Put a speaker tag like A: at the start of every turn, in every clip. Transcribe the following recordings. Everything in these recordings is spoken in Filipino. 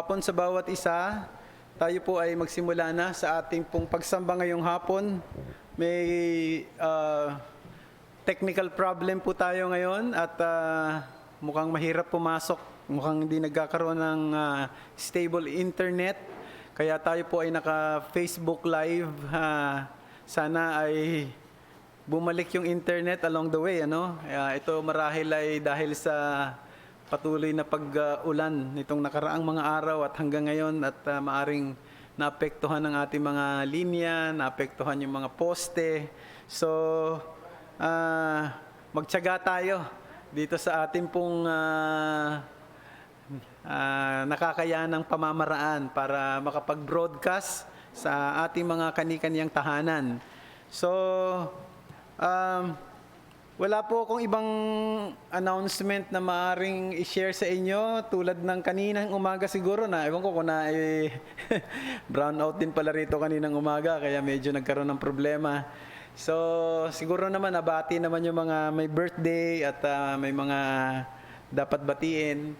A: hapon sa bawat isa. Tayo po ay magsimula na sa ating pong pagsamba ngayong hapon. May technical problem po tayo ngayon at mukhang mahirap pumasok. Mukhang hindi nagkakaroon ng stable internet. Kaya tayo po ay naka-Facebook Live. Sana ay bumalik yung internet along the way. Ito marahil ay dahil sa patuloy na pag-ulan nitong nakaraang mga araw at hanggang ngayon at maaring naapektuhan ng ating mga linya, naapektuhan yung mga poste. So, magtiyaga tayo dito sa ating pong nakakayanang pamamaraan para makapag-broadcast sa ating mga kani-kaniyang tahanan. So, Wala po akong ibang announcement na maaring i-share sa inyo tulad ng kaninang umaga siguro na ewan ko kung na brown out din pala rito kaninang umaga kaya medyo nagkaroon ng problema. So siguro naman nabati naman yung mga may birthday at may mga dapat batiin.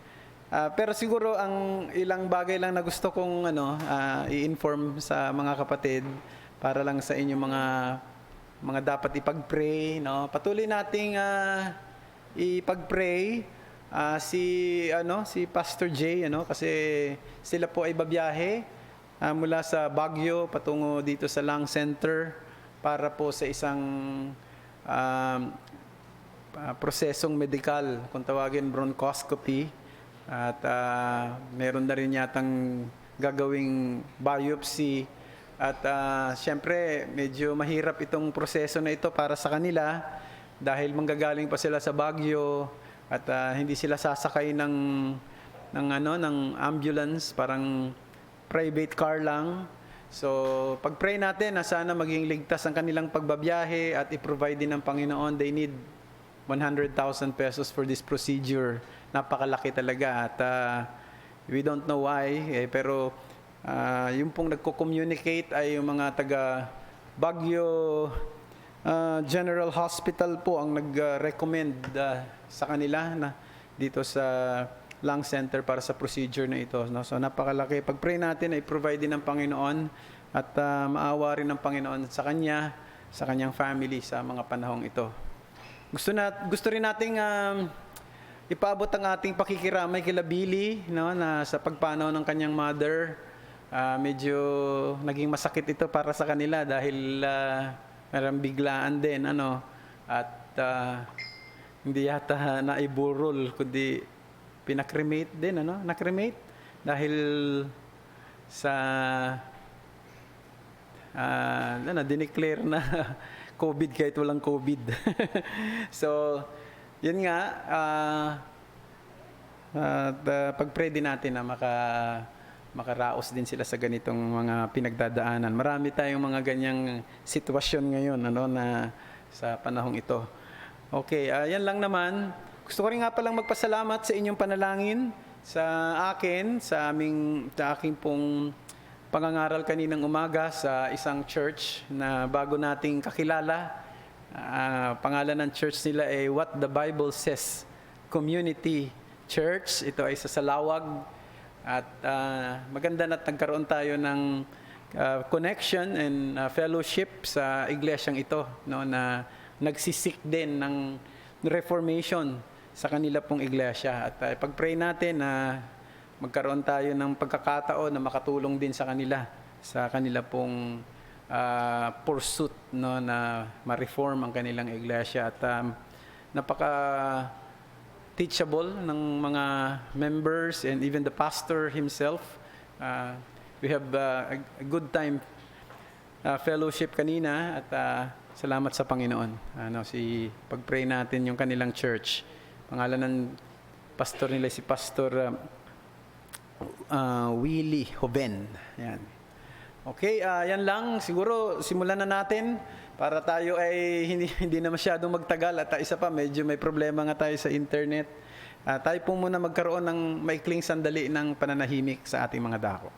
A: Pero siguro ang ilang bagay lang na gusto kong i-inform sa mga kapatid para lang sa inyong mga dapat ipag-pray, no? Patuloy nating ipag-pray si Pastor Jay, kasi sila po ay babiyahe mula sa Baguio patungo dito sa Lung Center para po sa isang prosesong medikal, kung tawagin bronchoscopy, at meron na rin yatang gagawing biopsy. At siyempre, medyo mahirap itong proseso na ito para sa kanila dahil manggagaling pa sila sa Baguio at hindi sila sasakay ng ambulance, parang private car lang. So, pag-pray natin na sana maging ligtas ang kanilang pagbabiyahe at i-provide din ng Panginoon. They need 100,000 pesos for this procedure. Napakalaki talaga at we don't know why, pero yung pong nagko-communicate ay yung mga taga Baguio General Hospital po ang nag-recommend sa kanila na dito sa Lung Center para sa procedure na ito. No? So napakalaki. Pag-pray natin ay provide din ng Panginoon at maawa rin ng Panginoon sa kanya, sa kanyang family sa mga panahong ito. Gusto rin nating ipaabot ang ating pakikiramay kila Billy, no, na sa pagpanaw ng kanyang mother. Medyo naging masakit ito para sa kanila dahil merang biglaan din at hindi yata naiburol kundi pinakremate din nakremate dahil sa dineclare na COVID kahit walang COVID. So yun nga, pag-pray din natin na makaraos din sila sa ganitong mga pinagdadaanan. Marami tayong mga ganyang sitwasyon ngayon na sa panahong ito. Okay, yan lang naman. Gusto ko rin nga palang magpasalamat sa inyong panalangin sa akin, sa aking pong pangangaral kaninang umaga sa isang church na bago nating kakilala. Pangalan ng church nila ay What the Bible Says Community Church. Ito ay sa Salawag. At maganda na't nagkaroon tayo ng connection and fellowship sa iglesyang ito, na nagsisik din ng reformation sa kanila pong iglesia. At pag-pray natin na magkaroon tayo ng pagkakataon na makatulong din sa kanila pong pursuit, na ma-reform ang kanilang iglesia. At napaka teachable ng mga members and even the pastor himself. We have a good time fellowship kanina at salamat sa Panginoon. Pag-pray natin yung kanilang church. Pangalan ng pastor nila si Pastor Willie Hoben. Yan. Okay, yan lang. Siguro simulan na natin para tayo ay hindi na masyadong magtagal at isa pa medyo may problema nga tayo sa internet. Tayo po muna magkaroon ng maikling sandali ng pananahimik sa ating mga dako.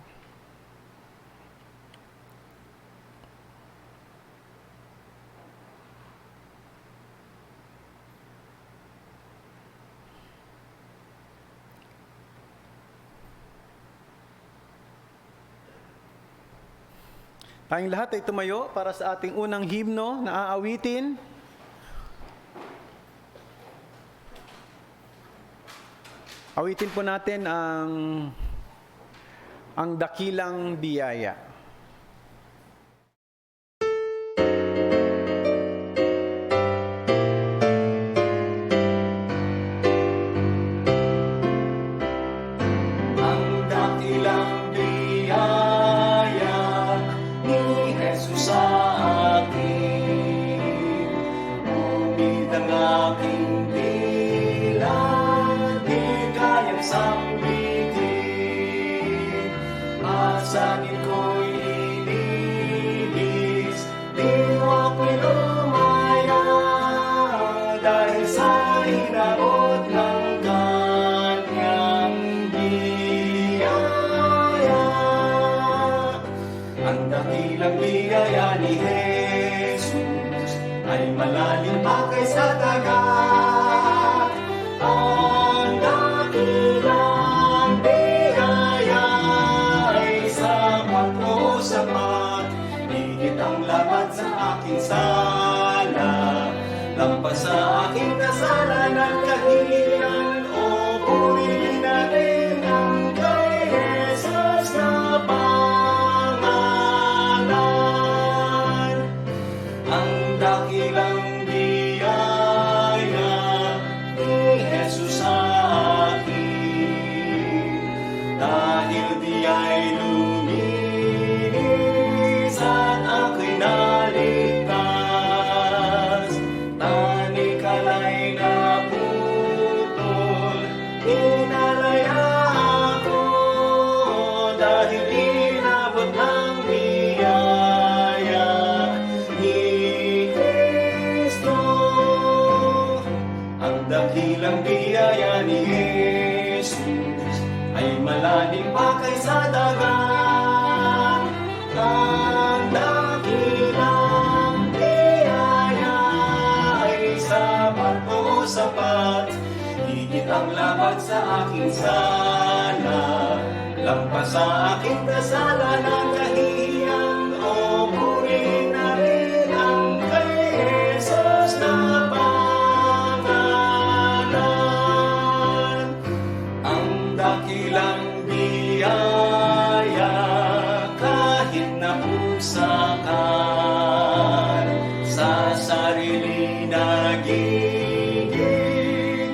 A: Tayong lahat ay tumayo para sa ating unang himno na aawitin. Awitin po natin ang dakilang biyaya.
B: inabot ng kanyang biyaya. Ang dakilang biyaya ni Jesus ay malalim pa kaysa dagat. Ang dakilang biyaya ay sapat o sapat, higit ang lahat sa aking sala, lampas sa aking kasalanan, kahihiyan o purihin natin ang kay Jesus na pangalan. Ang dakilang biyaya ni Jesus sa akin, dahil di ay luminis at ako'y naligtas. Tanikala'y naputol, inalaya ako, dahil inabot ng biyaya ni Kristo. Ang dakilang biyaya ni Jesus ay malalim pa kaysa dagat. Ang dakilang biyaya ay sapat o sapat, higit ang labat sa aking sala, lampas sa aking kasalanan, kahihiyan o purihin natin ang kay Jesus na pangalan. Ang dakilang biyaya, kahit napusakan, sa sarili nagiging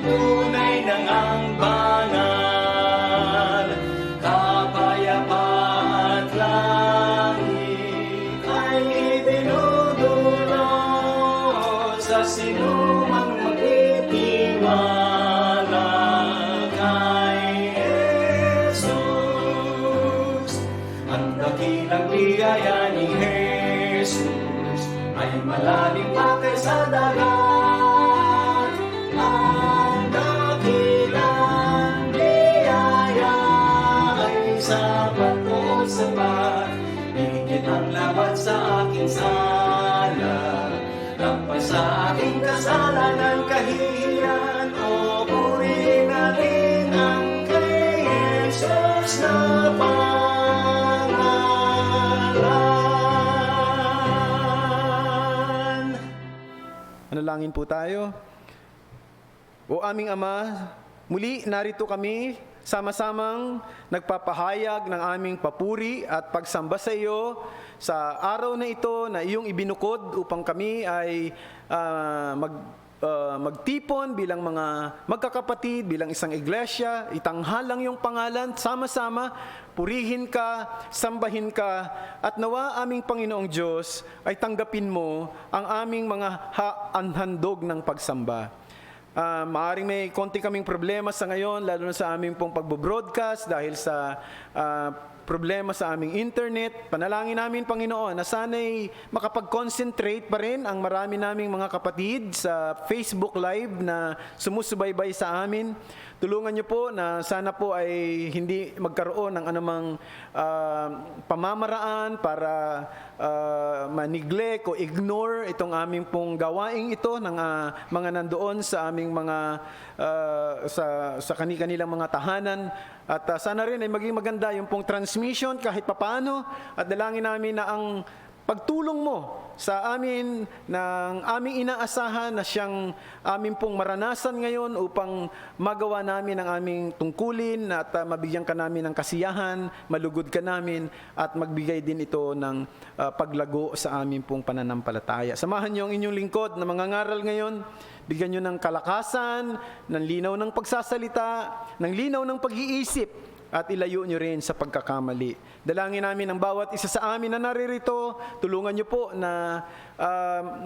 B: tunay ng ang banal. Kapayapaan at langit ay idinudulot sa sinumang magtitiwala kay Jesus. Ang dakilang biyaya ni Jesus ay malalim pa kaysa dagat. Ang dakilang biyaya ay sapat o sapat, higit ang labat sa aking sala, lampas sa aking kasalanan, kahihiyan o purihin natin ang kay Jesus na pangalan.
A: Manalangin po tayo. O aming Ama, muli narito kami sama-samang nagpapahayag ng aming papuri at pagsamba sa iyo sa araw na ito na iyong ibinukod upang kami ay magtipon bilang mga magkakapatid, bilang isang iglesia, itanghalang iyong pangalan, sama-sama, purihin ka, sambahin ka, at nawa aming Panginoong Diyos ay tanggapin mo ang aming mga handog ng pagsamba. Maaring may konti kaming problema sa ngayon, lalo na sa aming pong pagbo-broadcast dahil sa problema sa aming internet. Panalangin namin, Panginoon, na sana'y makapag-concentrate pa rin ang marami naming mga kapatid sa Facebook Live na sumusubaybay sa amin. Tulungan niyo po na sana po ay hindi magkaroon ng anumang pamamaraan para ma-neglect o ignore itong aming pong gawaing ito ng mga nandoon sa aming mga sa kanilang mga tahanan. At sana rin ay maging maganda yung pong transmission kahit papaano, at dalangin namin na ang pagtulong mo sa amin ng aming inaasahan na siyang amin pong maranasan ngayon upang magawa namin ang aming tungkulin at mabigyan ka namin ng kasiyahan, malugod ka namin at magbigay din ito ng paglago sa amin pong pananampalataya. Samahan niyo ang inyong lingkod na mangangaral ngayon. Bigyan niyo ng kalakasan, ng linaw ng pagsasalita, ng linaw ng pag-iisip, at ilayo nyo rin sa pagkakamali. Dalangin namin ang bawat isa sa amin na naririto. Tulungan nyo po na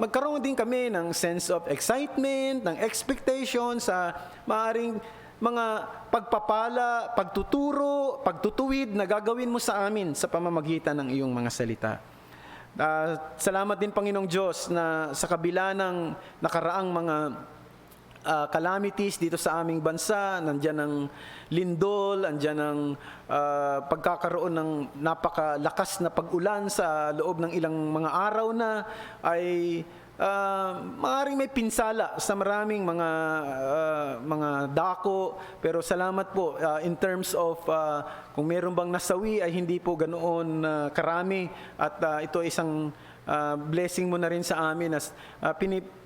A: magkaroon din kami ng sense of excitement, ng expectation sa maaring mga pagpapala, pagtuturo, pagtutuwid na gagawin mo sa amin sa pamamagitan ng iyong mga salita. Salamat din, Panginoong Diyos, na sa kabila ng nakaraang mga calamities dito sa aming bansa. Nandiyan ang lindol, nandiyan ang pagkakaroon ng napakalakas na pag-ulan sa loob ng ilang mga araw na ay maaaring may pinsala sa maraming mga dako, pero salamat po in terms of kung meron bang nasawi ay hindi po ganoon karami, at ito isang blessing mo na rin sa amin as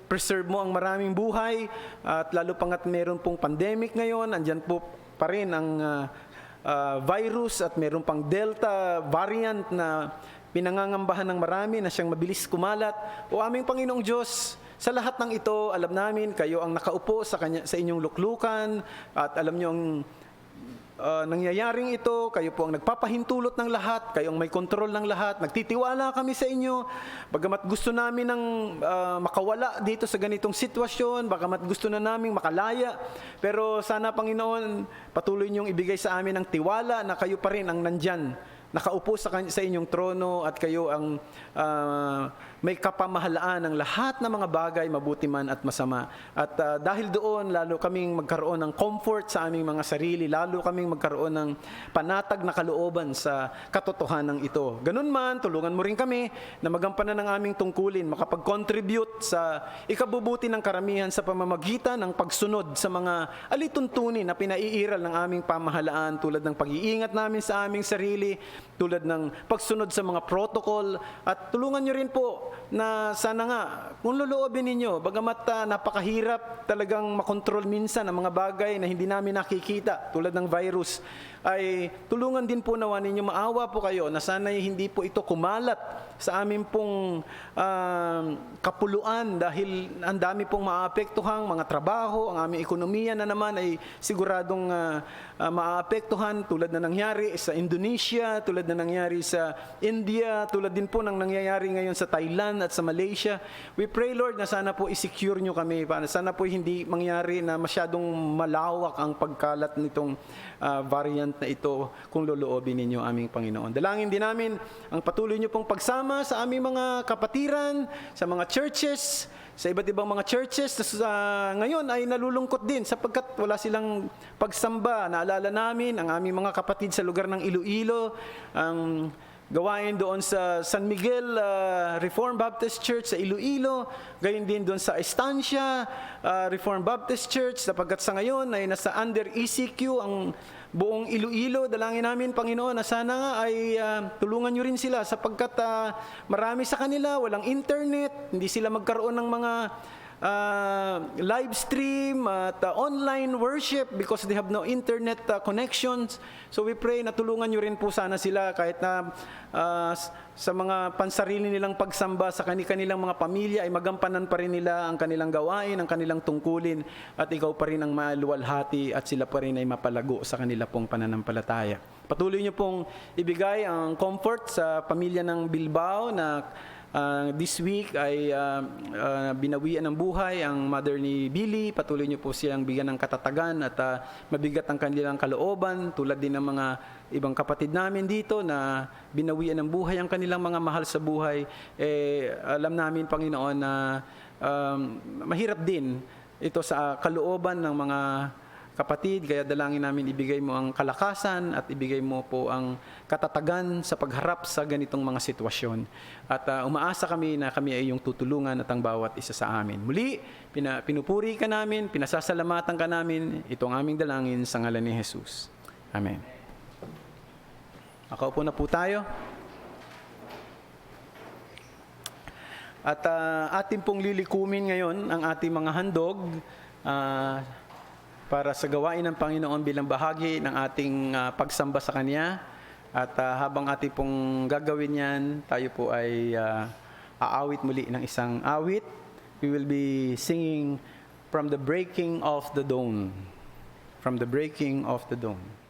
A: preserve mo ang maraming buhay, at lalo pangat meron pong pandemic ngayon, andyan po pa rin ang virus at meron pang Delta variant na pinangangambahan ng marami na siyang mabilis kumalat. O aming Panginoong Diyos, sa lahat ng ito, alam namin kayo ang nakaupo sa inyong luklukan, at alam niyo ang nangyayaring ito, kayo po ang nagpapahintulot ng lahat, kayo ang may kontrol ng lahat. Nagtitiwala kami sa inyo, bagamat gusto namin ng makawala dito sa ganitong sitwasyon, bagamat gusto na namin makalaya, pero sana Panginoon, patuloy niyong ibigay sa amin ang tiwala na kayo pa rin ang nandyan, nakaupo sa inyong trono, at kayo ang may kapamahalaan ng lahat ng mga bagay, mabuti man at masama. At dahil doon, lalo kaming magkaroon ng comfort sa aming mga sarili, lalo kaming magkaroon ng panatag na kalooban sa katotohanan ito. Ganun man, tulungan mo rin kami na magampanan ng aming tungkulin, makapag-contribute sa ikabubuti ng karamihan sa pamamagitan ng pagsunod sa mga alituntunin na pinaiiral ng aming pamahalaan, tulad ng pag-iingat namin sa aming sarili, tulad ng pagsunod sa mga protocol, at tulungan nyo rin po na sana nga, kung loloobin ninyo, bagamat napakahirap talagang makontrol minsan ang mga bagay na hindi namin nakikita, tulad ng virus, ay tulungan din po nawa ninyo, maawa po kayo na sana hindi po ito kumalat sa amin pong kapuluan, dahil ang dami pong maapektuhang mga trabaho, ang aming ekonomiya na naman ay siguradong maapektuhan, tulad na nangyari sa Indonesia, tulad na nangyari sa India, tulad din po ng nangyayari ngayon sa Thailand at sa Malaysia. We pray, Lord, na sana po i-secure nyo kami, sana po hindi mangyari na masyadong malawak ang pagkalat nitong variant na ito, kung loloobin ninyo, aming Panginoon. Dalangin din namin ang patuloy nyo pong pagsama sa aming mga kapatiran, sa mga churches, sa iba't ibang mga churches ngayon ay nalulungkot din sapagkat wala silang pagsamba. Naalala namin ang aming mga kapatid sa lugar ng Iloilo, ang gawain doon sa San Miguel Reformed Baptist Church sa Iloilo, gayon din doon sa Estancia Reformed Baptist Church, sapagkat sa ngayon ay nasa under ECQ ang buong Iloilo. Dalangin namin, Panginoon, na sana nga ay tulungan nyo rin sila, sapagkat marami sa kanila walang internet, hindi sila magkaroon ng mga live stream at online worship because they have no internet connections. So we pray na tulungan nyo rin po sana sila, kahit na sa mga pansarili nilang pagsamba sa kanilang mga pamilya ay magampanan pa rin nila ang kanilang gawain, ang kanilang tungkulin, at ikaw pa rin ang maluwalhati at sila pa rin ay mapalago sa kanila pong pananampalataya. Patuloy nyo pong ibigay ang comfort sa pamilya ng Bilbao na this week ay binawian ng buhay ang mother ni Billy. Patuloy niyo po silang bigyan ng katatagan at mabigat ang kanilang kalooban, tulad din ng mga ibang kapatid namin dito na binawian ng buhay ang kanilang mga mahal sa buhay. Alam namin, Panginoon, na mahirap din ito sa kalooban ng mga kapatid, kaya dalangin namin ibigay mo ang kalakasan at ibigay mo po ang katatagan sa pagharap sa ganitong mga sitwasyon. At umaasa kami na kami ay iyong tutulungan at ang bawat isa sa amin. Muli, pinupuri ka namin, pinasasalamatan ka namin. Ito ang aming dalangin sa ngalan ni Jesus. Amen. Makaupo na po tayo. At ating pong lilikumin ngayon ang ating mga handog para sa gawain ng Panginoon bilang bahagi ng ating pagsamba sa Kanya. At habang ating pong gagawin yan, tayo po ay aawit muli ng isang awit. We will be singing From the Breaking of the Dawn. From the Breaking of the Dawn.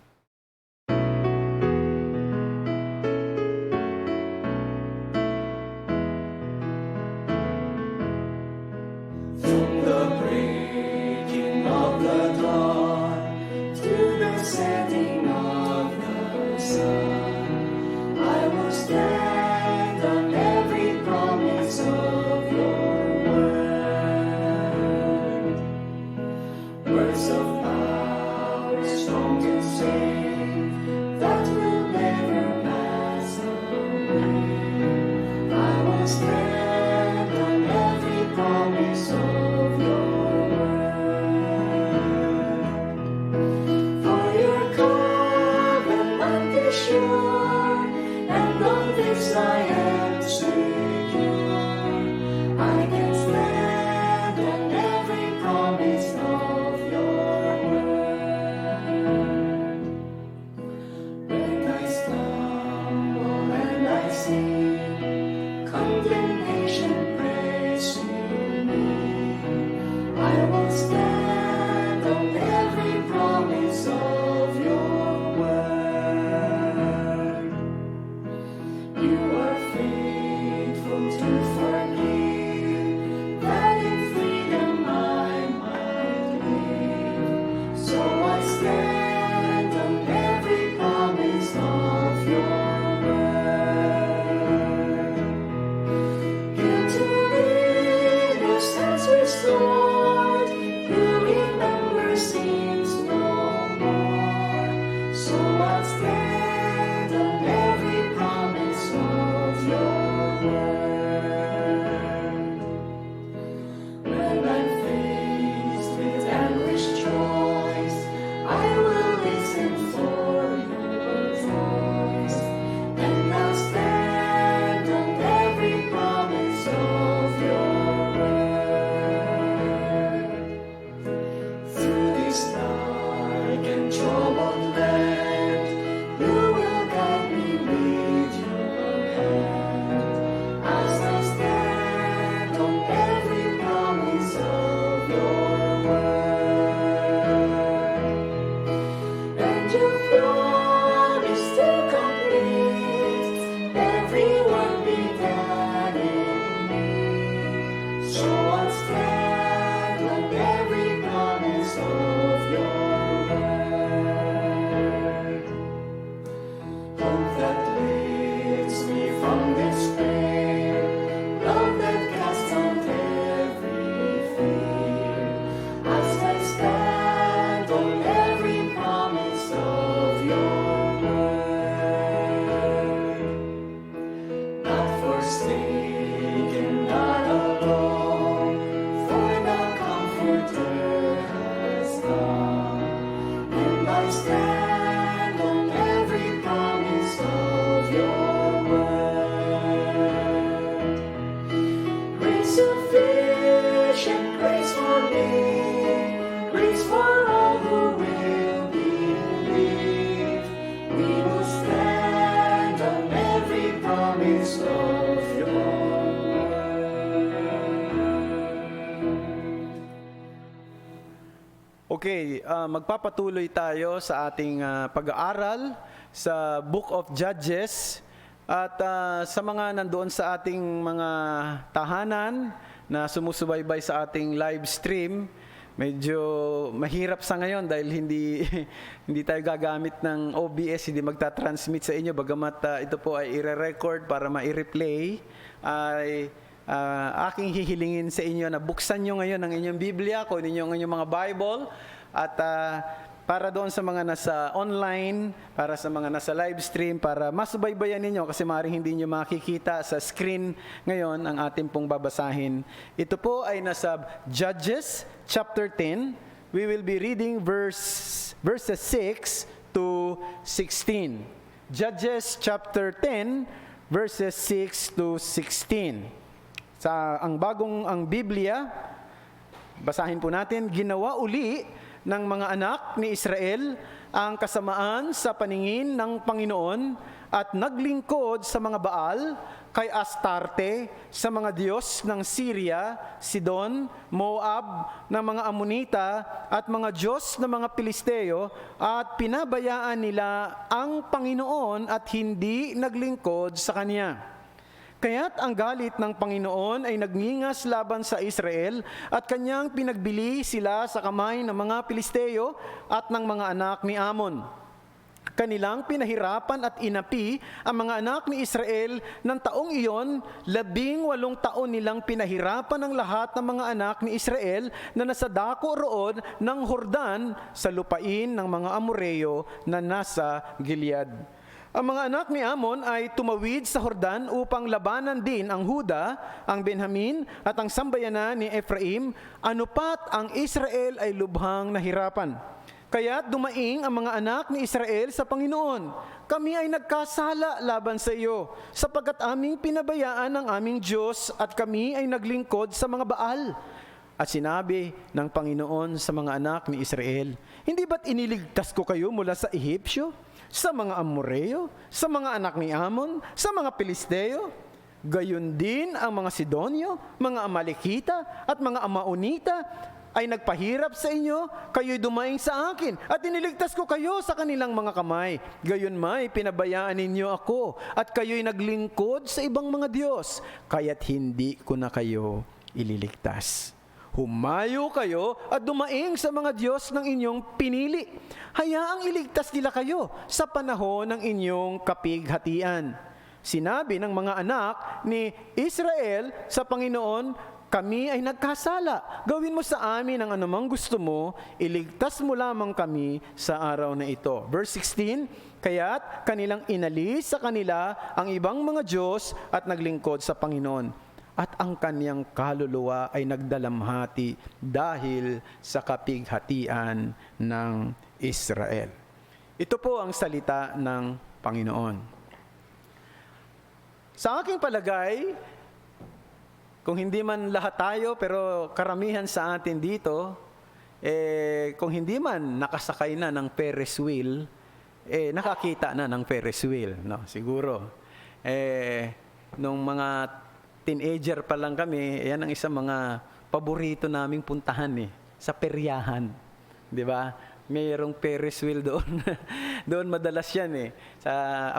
B: Setting of the sun, I will stand on every promise of your word. words of power strong to save, that will never pass away. I will stand on every promise of your word. For your covenant is sure, and on this I am secure. I can stand on every promise of your word. When I stumble and I sin, condemnation pressing me, I will stand on every promise of your word. You are faithful to forgive, that in freedom I might live. So I stand on every promise of your word. Into innocence restored, you remember sins no more. So I stand on every promise of your word. When I'm faced with anguish choice, I will listen for your voice, and I'll stand on every promise of your word. Through this dark and troubled land, you will guide me with your hand, as I stand on every promise of your word. And you promise to complete every work begun in me. So I'll stand on every promise of your word. Hope that lifts me from despair, love that casts out every fear, as I stand on every promise of your word. Not forsaken, not alone, for the Comforter has come, and I stand on every promise of your word. Grace sufficient, grace for me, grace for all who will believe. We will stand on every promise of your word.
A: Okay, magpapatuloy tayo sa ating pag-aaral sa Book of Judges. At sa mga nandoon sa ating mga tahanan na sumusubaybay sa ating live stream, medyo mahirap sa ngayon dahil hindi hindi tayo gagamit ng OBS, hindi magta-transmit sa inyo. Bagamat ito po ay ire-record para ma-replay, ay aking hihilingin sa inyo na buksan nyo ngayon ang inyong Biblia, kunin nyo ang inyong mga Bible, at para doon sa mga nasa online, para sa mga nasa live stream, para masubaybayan ninyo kasi maaaring hindi nyo makikita sa screen ngayon ang ating pong babasahin. Ito po ay nasa Judges chapter 10. We will be reading verses 6 to 16. Judges chapter 10 verses 6 to 16. Ang Biblia, basahin po natin, ginawa uli ng mga anak ni Israel ang kasamaan sa paningin ng Panginoon at naglingkod sa mga Baal, kay Astarte, sa mga Diyos ng Syria, Sidon, Moab, ng mga Amonita, at mga Diyos ng mga Pilisteo, at pinabayaan nila ang Panginoon at hindi naglingkod sa Kanya. Kaya't ang galit ng Panginoon ay nagningas laban sa Israel at kanyang pinagbili sila sa kamay ng mga Pilisteo at ng mga anak ni Amon. Kanilang pinahirapan at inapi ang mga anak ni Israel ng taong iyon, 18 taon nilang pinahirapan ang lahat ng mga anak ni Israel na nasa dako roon ng Hordan sa lupain ng mga Amoreo na nasa Gilead. Ang mga anak ni Amon ay tumawid sa Hordan upang labanan din ang Huda, ang Benjamin at ang sambayanan ni Ephraim, anupat ang Israel ay lubhang nahirapan. Kaya't dumaing ang mga anak ni Israel sa Panginoon. Kami ay nagkasala laban sa iyo, sapagkat aming pinabayaan ang aming Diyos at kami ay naglingkod sa mga Baal. At sinabi ng Panginoon sa mga anak ni Israel, hindi ba't iniligtas ko kayo mula sa Ehipsyo, sa mga Amoreo, sa mga anak ni Amon, sa mga Pilisteo? Gayon din ang mga Sidonyo, mga Amalekita at mga Amaonita ay nagpahirap sa inyo, kayo'y dumaing sa akin, at iniligtas ko kayo sa kanilang mga kamay. Gayon may pinabayaan ninyo ako, at kayo'y naglingkod sa ibang mga Diyos, kaya't hindi ko na kayo ililigtas. Humayo kayo at dumaing sa mga Diyos ng inyong pinili. Hayaang iligtas nila kayo sa panahon ng inyong kapighatian. Sinabi ng mga anak ni Israel sa Panginoon, kami ay nagkasala. Gawin mo sa amin ang anumang gusto mo, iligtas mo lamang kami sa araw na ito. Verse 16, kaya't kanilang inalis sa kanila ang ibang mga Diyos at naglingkod sa Panginoon. At ang kaniyang kaluluwa ay nagdalamhati dahil sa kapighatian ng Israel. Ito po ang salita ng Panginoon. Sa aking palagay, kung hindi man lahat tayo, pero karamihan sa atin dito, kung hindi man nakasakay na ng Ferris wheel, nakakita na ng Ferris wheel, no? Siguro. Nung mga teenager pa lang kami, yan ang isang mga paborito naming puntahan sa peryahan. Di ba? Mayroong Ferris wheel doon. Doon madalas yan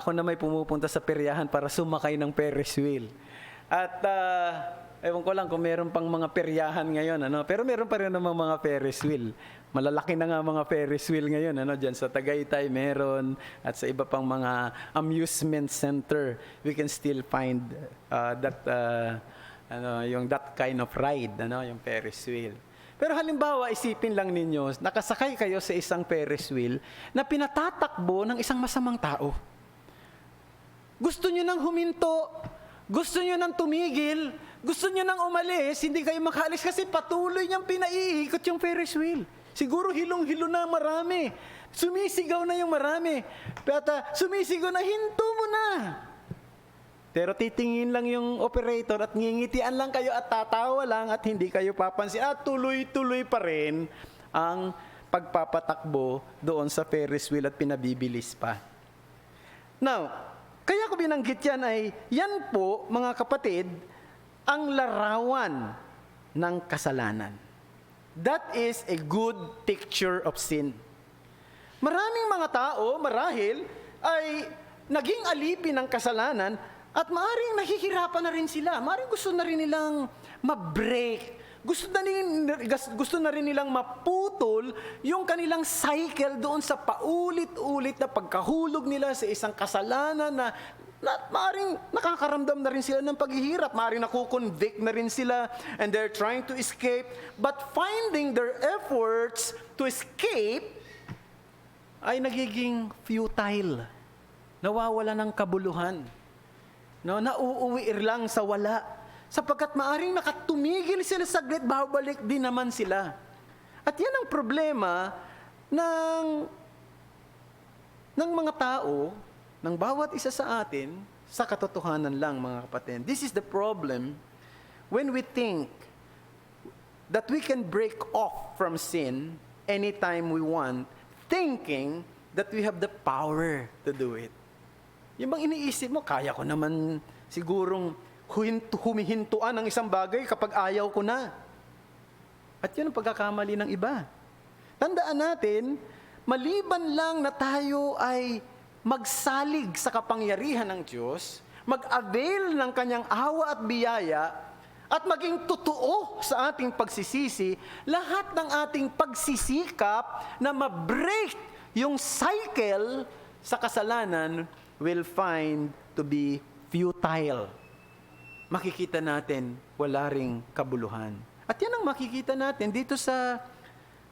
A: ako na may pumupunta sa peryahan para sumakay ng Ferris wheel. At ewan ko lang kung meron pang mga peryahan ngayon, pero meron pa rin namang mga Ferris wheel. Malalaki na nga mga Ferris wheel ngayon, dyan sa Tagaytay meron, at sa iba pang mga amusement center, we can still find that kind of ride, yung Ferris wheel. Pero halimbawa, isipin lang ninyo, nakasakay kayo sa isang Ferris wheel na pinatatakbo ng isang masamang tao. Gusto nyo nang huminto, gusto nyo nang tumigil, gusto nyo nang umalis, hindi kayo makaalis kasi patuloy niyang pinaiikot yung Ferris wheel. Siguro hilong-hilo na marami. Sumisigaw na yung marami. At sumisigaw na, hinto mo na. Pero titingin lang yung operator at ngingitian lang kayo at tatawa lang at hindi kayo papansin. At tuloy-tuloy pa rin ang pagpapatakbo doon sa Ferris wheel at pinabibilis pa. Now, kaya ko binanggit yan po, mga kapatid, ang larawan ng kasalanan. That is a good picture of sin. Maraming mga tao, marahil, ay naging alipin ng kasalanan at maaaring nahihirapan na rin sila. Maaaring gusto na rin nilang ma-break. Gusto na rin nilang maputol yung kanilang cycle doon sa paulit-ulit na pagkahulog nila sa isang kasalanan na maaaring nakakaramdam na rin sila ng paghihirap, maaaring nakukonvict na rin sila, and they're trying to escape, but finding their efforts to escape ay nagiging futile, nawawala ng kabuluhan, nauuwi lang sa wala, sapagkat maaaring nakatumigil sila saglit, babalik din naman sila. At yan ang problema ng mga tao, ng bawat isa sa atin, sa katotohanan lang, mga kapatid. This is the problem when we think that we can break off from sin anytime we want, thinking that we have the power to do it. Yung bang iniisip mo, kaya ko naman sigurong humihintuan ng isang bagay kapag ayaw ko na. At yun ang pagkakamali ng iba. Tandaan natin, maliban lang na tayo ay magsalig sa kapangyarihan ng Diyos, mag-avail ng kanyang awa at biyaya, at maging totoo sa ating pagsisisi, lahat ng ating pagsisikap na ma-break yung cycle sa kasalanan will find to be futile. Makikita natin wala ring kabuluhan. At yan ang makikita natin dito sa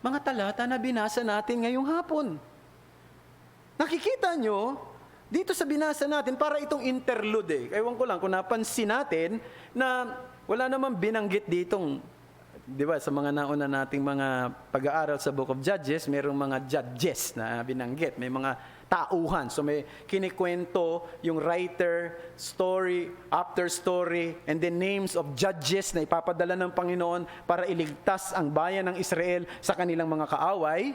A: mga talata na binasa natin ngayong hapon. Nakikita nyo, dito sa binasa natin, para itong interlude eh. Ewan ko lang kung napansin natin na wala namang binanggit ditong, di ba, sa mga nauna nating mga pag-aaral sa Book of Judges, mayroong mga judges na binanggit. May mga tauhan. So may kinikwento yung writer, story after story, and the names of judges na ipapadala ng Panginoon para iligtas ang bayan ng Israel sa kanilang mga kaaway.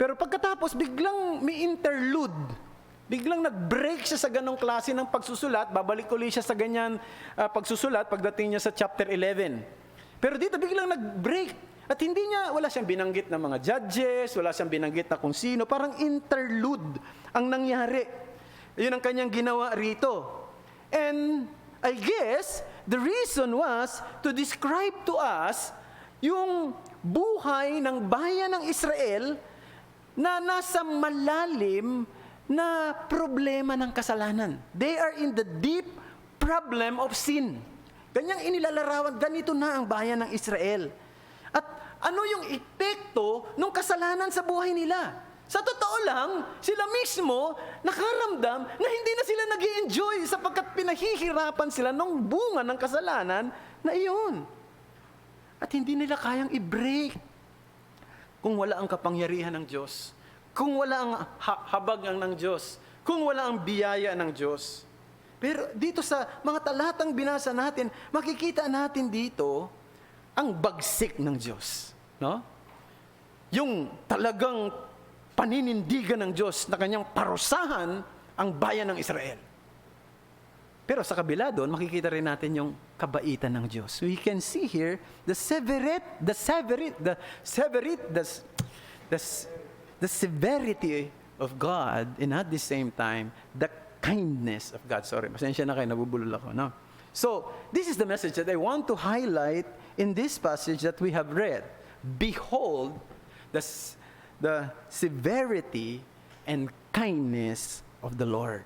A: Pero pagkatapos, biglang may interlude. Biglang nag-break siya sa ganong klase ng pagsusulat. Babalik ulit siya sa ganyan pagsusulat pagdating niya sa chapter 11. Pero dito biglang nag-break. At wala siyang binanggit na mga judges, wala siyang binanggit na kung sino. Parang interlude ang nangyari. Yun ang kanyang ginawa rito. And I guess the reason was to describe to us yung buhay ng bayan ng Israel na nasa malalim na problema ng kasalanan. They are in the deep problem of sin. Ganyang inilalarawan, ganito na ang bayan ng Israel. At ano yung epekto ng kasalanan sa buhay nila? Sa totoo lang, sila mismo nakaramdam na hindi na sila nag-i-enjoy sapagkat pinahihirapan sila ng bunga ng kasalanan na iyon. At hindi nila kayang i-break kung wala ang kapangyarihan ng Diyos, kung wala ang habag ng Diyos, kung wala ang biyaya ng Diyos. Pero dito sa mga talatang binasa natin, makikita natin dito ang bagsik ng Diyos. No? Yung talagang paninindigan ng Diyos na kanyang parusahan ang bayan ng Israel. Pero sa kabila doon, makikita rin natin yung kabaitan ng Diyos. We can see here the severity of God, and at the same time, the kindness of God. Sorry, pasensya na kayo, nabubulol ako. No? So, this is the message that I want to highlight in this passage that we have read. Behold the severity and kindness of the Lord.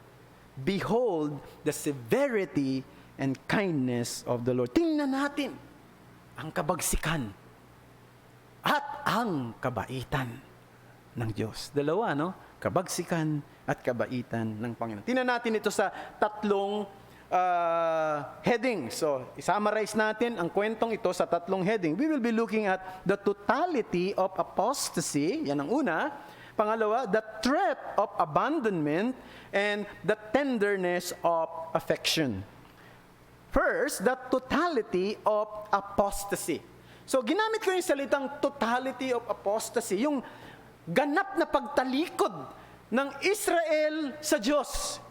A: Behold the severity and kindness of the Lord. Tingnan natin ang kabagsikan at ang kabaitan ng Diyos. Dalawa, no? Kabagsikan at kabaitan ng Panginoon. Tingnan natin ito sa tatlong heading. So, i-summarize natin ang kwentong ito sa tatlong heading. We will be looking at the totality of apostasy, yan ang una. Pangalawa, the threat of abandonment and the tenderness of affection. First, the totality of apostasy. So, ginamit ko yung salitang totality of apostasy, yung ganap na pagtalikod ng Israel sa Diyos.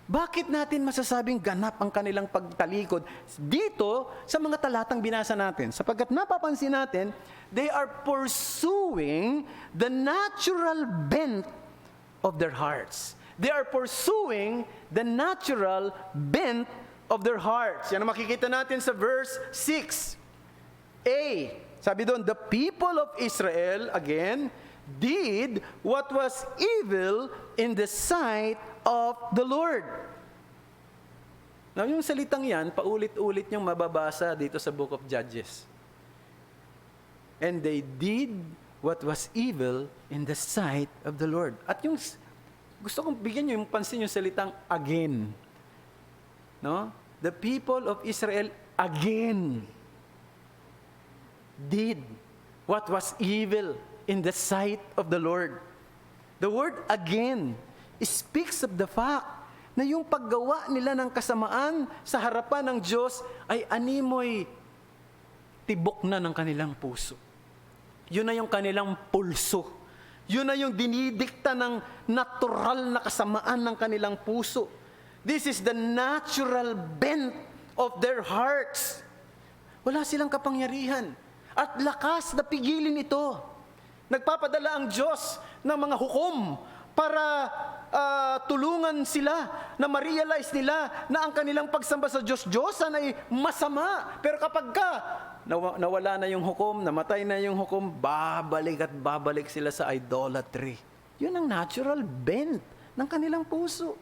A: Bakit natin masasabing ganap ang kanilang pagtalikod dito sa mga talatang binasa natin? Sapagkat napapansin natin, they are pursuing the natural bent of their hearts. They are pursuing the natural bent of their hearts. Yan ang makikita natin sa verse 6. A, sabi doon, the people of Israel, again, did what was evil in the sight of the Lord. Now, yung salitang yan, paulit-ulit niyong mababasa dito sa Book of Judges. And they did what was evil in the sight of the Lord. At yung, gusto kong bigyan niyo yung pansin yung salitang again. No? The people of Israel again did what was evil in the sight of the Lord. The word again speaks of the fact na yung paggawa nila ng kasamaan sa harapan ng Diyos ay animoy tibok na ng kanilang puso. Yun na yung kanilang pulso. Yun na yung dinidikta ng natural na kasamaan ng kanilang puso. This is the natural bent of their hearts. Wala silang kapangyarihan at lakas na pigilin ito. Nagpapadala ang Diyos ng mga hukom para tulungan sila na ma-realize nila na ang kanilang pagsamba sa Diyos-Diyosan ay masama. Pero kapag nawala na yung hukom, namatay na yung hukom, babalik at babalik sila sa idolatry. Yun ang natural bent ng kanilang puso.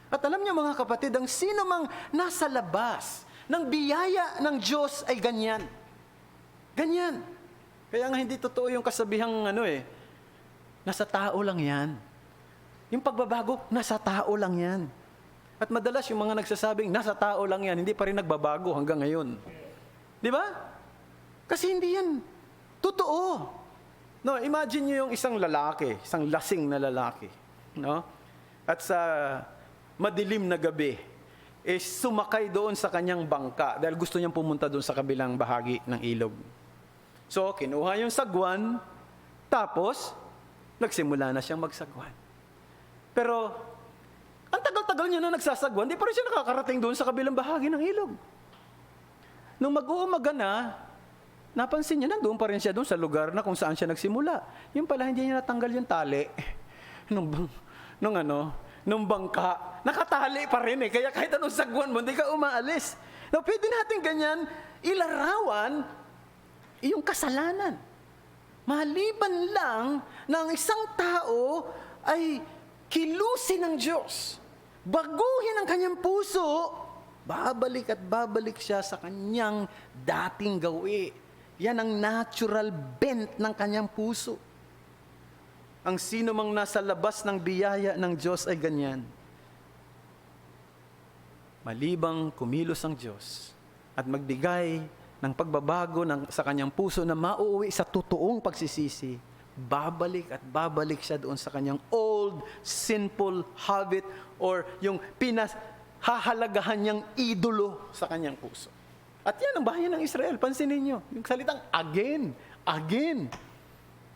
A: At alam niyo mga kapatid, ang sino mang nasa labas ng biyaya ng Diyos ay ganyan. Ganyan. Kaya nga hindi totoo yung kasabihang nasa tao lang yan. Yung pagbabago, nasa tao lang yan. At madalas yung mga nagsasabing, nasa tao lang yan, hindi pa rin nagbabago hanggang ngayon. Di ba? Kasi hindi yan totoo. No, imagine niyo yung isang lalaki, isang lasing na lalaki, no? At sa madilim na gabi, sumakay doon sa kanyang bangka dahil gusto niyang pumunta doon sa kabilang bahagi ng ilog. So, kinuha yung sagwan, tapos, nagsimula na siyang magsagwan. Pero, ang tagal-tagal niya na nagsasagwan, di pa rin siya nakakarating doon sa kabilang bahagi ng ilog. Nung mag-uumaga na, napansin niya, nandoon pa rin siya doon sa lugar na kung saan siya nagsimula. Yung pala, hindi niya natanggal yung tali. Nung bangka, nakatali pa rin eh. Kaya kahit anong sagwan mo, hindi ka umaalis. Now, pwede natin ganyan ilarawan yung kasalanan. Maliban lang na ang isang tao ay kilusin ng Diyos, baguhin ang kanyang puso, babalik at babalik siya sa kanyang dating gawi. Yan ang natural bent ng kanyang puso. Ang sino mang nasa labas ng biyaya ng Diyos ay ganyan. Malibang kumilos ang Diyos at magbigay ng pagbabago sa kanyang puso na mauuwi sa totoong pagsisisi, babalik at babalik siya doon sa kanyang old, sinful habit or yung hahalagahan niyang idolo sa kanyang puso. At yan ang bayan ng Israel. Pansinin niyo, yung salitang again.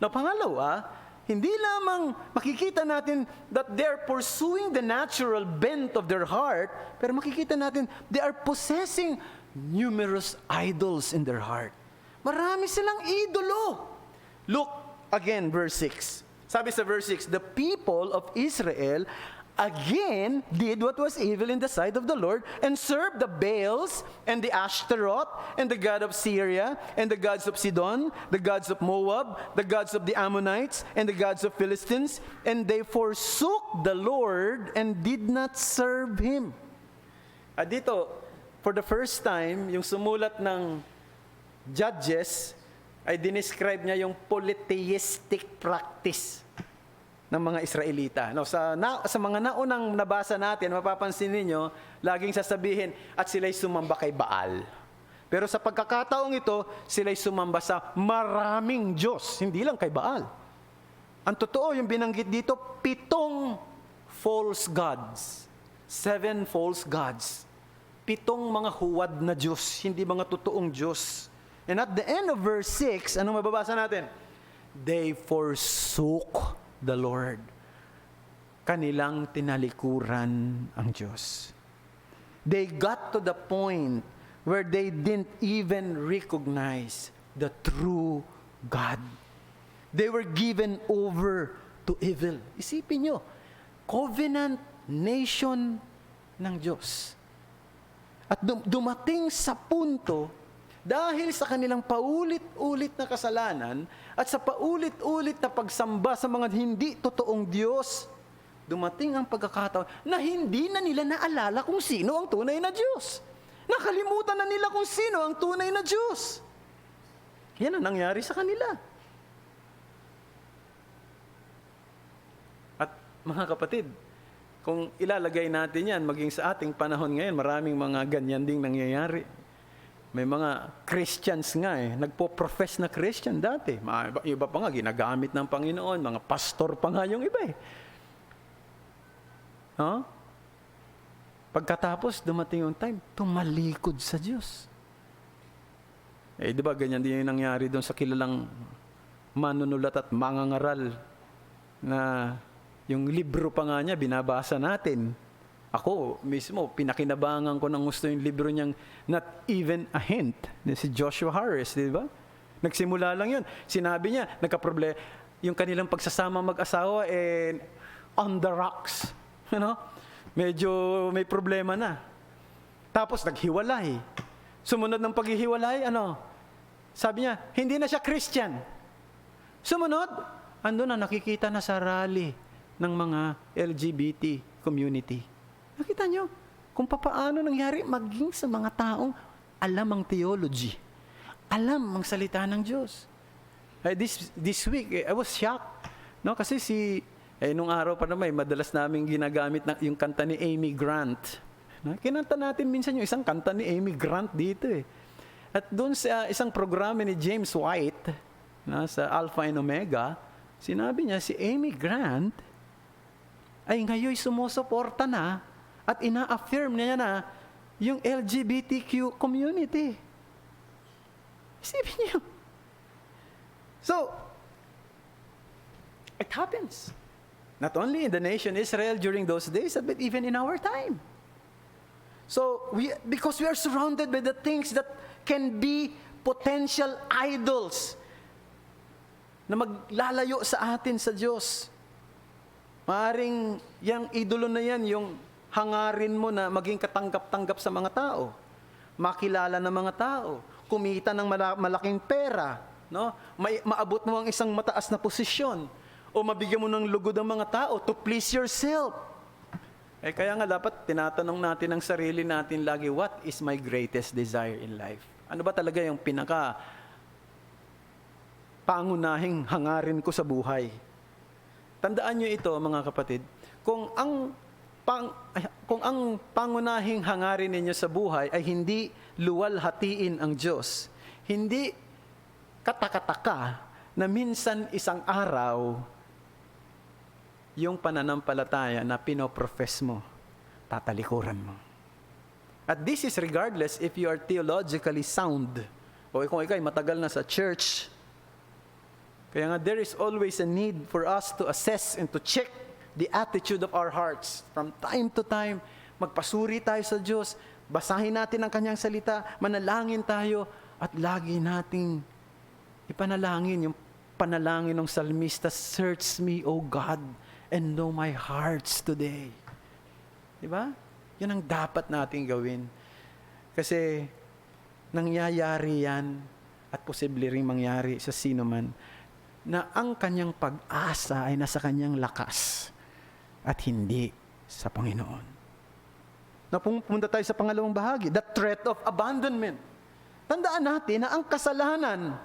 A: Na pangalawa, hindi lamang makikita natin that they're pursuing the natural bent of their heart, pero makikita natin they are possessing numerous idols in their heart. Marami silang idolo. Look again, verse 6. Sabi sa verse 6, the people of Israel again did what was evil in the sight of the Lord and served the Baals and the Ashtaroth and the god of Syria and the gods of Sidon, the gods of Moab, the gods of the Ammonites and the gods of Philistines, and they forsook the Lord and did not serve Him. At dito, for the first time, yung sumulat ng Judges ay dinescribe niya yung polytheistic practice ng mga Israelita. No, sa mga naunang nabasa natin, mapapansin ninyo, laging sasabihin, at sila'y sumamba kay Baal. Pero sa pagkakataong ito, sila'y sumamba sa maraming Diyos, hindi lang kay Baal. Ang totoo, yung binanggit dito, 7 false gods. 7 false gods. 7 mga huwad na Diyos, hindi mga totoong Diyos. And at the end of verse 6, anong mababasa natin? They forsook the Lord. Kanilang tinalikuran ang Diyos. They got to the point where they didn't even recognize the true God. They were given over to evil. Isipin nyo, covenant nation ng Diyos. At dumating sa punto, dahil sa kanilang paulit-ulit na kasalanan at sa paulit-ulit na pagsamba sa mga hindi totoong Diyos, dumating ang pagkakataon na hindi na nila naalala kung sino ang tunay na Diyos. Nakalimutan na nila kung sino ang tunay na Diyos. Yan ang nangyari sa kanila. At mga kapatid, kung ilalagay natin yan, maging sa ating panahon ngayon, maraming mga ganyan ding nangyayari. May mga Christians nga nagpo-profess na Christian dati. Iba pa nga, ginagamit ng Panginoon, mga pastor pa nga yung iba Huh? Pagkatapos, dumating yung time, tumalikod sa Diyos. Di ba, ganyan din yung nangyari doon sa kilalang manunulat at mangangaral na yung libro pa nga niya, binabasa natin. Ako mismo, pinakinabangan ko ng gusto yung libro niyang Not Even a Hint. Si Joshua Harris, di ba? Nagsimula lang yun. Sinabi niya, nagka-problema, yung kanilang pagsasama mag-asawa, on the rocks. Medyo may problema na. Tapos naghiwalay. Sumunod ng paghihiwalay, sabi niya, hindi na siya Christian. Sumunod, ando na, nakikita na sa rally ng mga LGBT community. Nakita nyo kung papaano nangyari maging sa mga taong alam ang theology, alam ang salita ng Diyos. This week, I was shocked. No? Kasi nung araw pa naman, madalas namin ginagamit yung kanta ni Amy Grant. No? Kinanta natin minsan yung isang kanta ni Amy Grant dito eh. At doon sa isang programa ni James White, sa Alpha and Omega, sinabi niya si Amy Grant ay ngayon sumusuporta na at ina-affirm niya na yung LGBTQ community. Isipin niyo. So, it happens. Not only in the nation Israel during those days, but even in our time. So, because we are surrounded by the things that can be potential idols na maglalayo sa atin sa Diyos. Maaring yung idolo na yan, yung hangarin mo na maging katanggap-tanggap sa mga tao, makilala ng mga tao, kumita ng malaking pera, no? Maabot mo ang isang mataas na posisyon, o mabigyan mo ng lugod ang mga tao to please yourself. Kaya nga dapat tinatanong natin ang sarili natin lagi, what is my greatest desire in life? Ano ba talaga yung pangunahing hangarin ko sa buhay? Tandaan nyo ito, mga kapatid, kung ang pangunahing hangarin ninyo sa buhay ay hindi luwalhatiin ang Diyos, hindi katakataka na minsan isang araw, yung pananampalataya na pinoprofess mo, tatalikuran mo. At this is regardless if you are theologically sound, o kung ikaw ay matagal na sa church. Kaya nga, there is always a need for us to assess and to check the attitude of our hearts. From time to time, magpasuri tayo sa Diyos, basahin natin ang Kanyang salita, manalangin tayo, at lagi nating ipanalangin yung panalangin ng salmista, search me, O God, and know my hearts today. Diba? Yan ang dapat nating gawin. Kasi nangyayari yan, at posible rin mangyari sa sino man, na ang kanyang pag-asa ay nasa kanyang lakas at hindi sa Panginoon. Napupunta tayo sa pangalawang bahagi, the threat of abandonment. Tandaan natin na ang kasalanan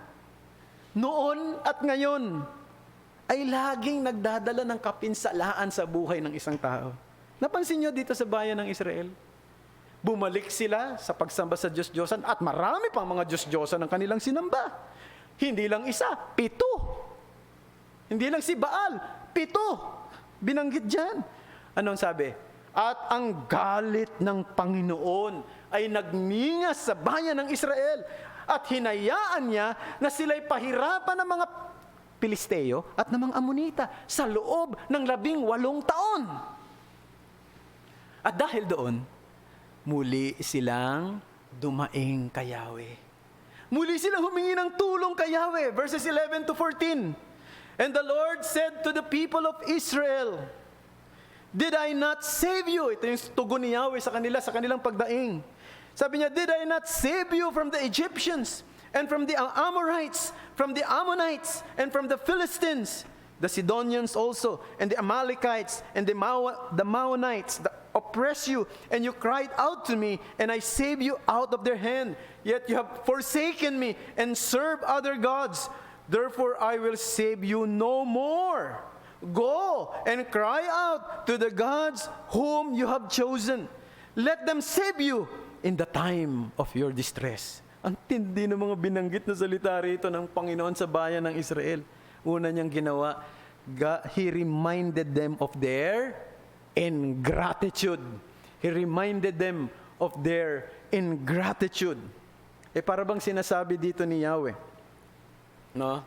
A: noon at ngayon ay laging nagdadala ng kapinsalaan sa buhay ng isang tao. Napansin nyo dito sa bayan ng Israel? Bumalik sila sa pagsamba sa Diyos-Diyosan at marami pang mga Diyos-Diyosan ang kanilang sinamba. Hindi lang isa, 7. Hindi lang si Baal, 7. Binanggit dyan. Anong sabi? At ang galit ng Panginoon ay nagningas sa bayan ng Israel at hinayaan niya na sila'y pahirapan ng mga Pilisteo at ng mga Amonita sa loob ng 18 taon. At dahil doon, muli silang dumaing kay Yahweh. Muli silang humingi ng tulong kay Yahweh. Verses 11 to 14. And the Lord said to the people of Israel, did I not save you? Ito yung tugon ni Yahweh sa kanilang pagdaing. Sabi niya, did I not save you from the Egyptians, and from the Amorites, from the Ammonites, and from the Philistines, the Sidonians also, and the Amalekites, and the Maonites, that oppress you, and you cried out to me, and I saved you out of their hand. Yet you have forsaken me, and served other gods. Therefore I will save you no more. Go and cry out to the gods whom you have chosen. Let them save you in the time of your distress. Ang tindi ng mga binanggit na salita rito ng Panginoon sa bayan ng Israel. Una niyang ginawa, He reminded them of their ingratitude. He reminded them of their ingratitude. Para bang sinasabi dito ni Yahweh, no?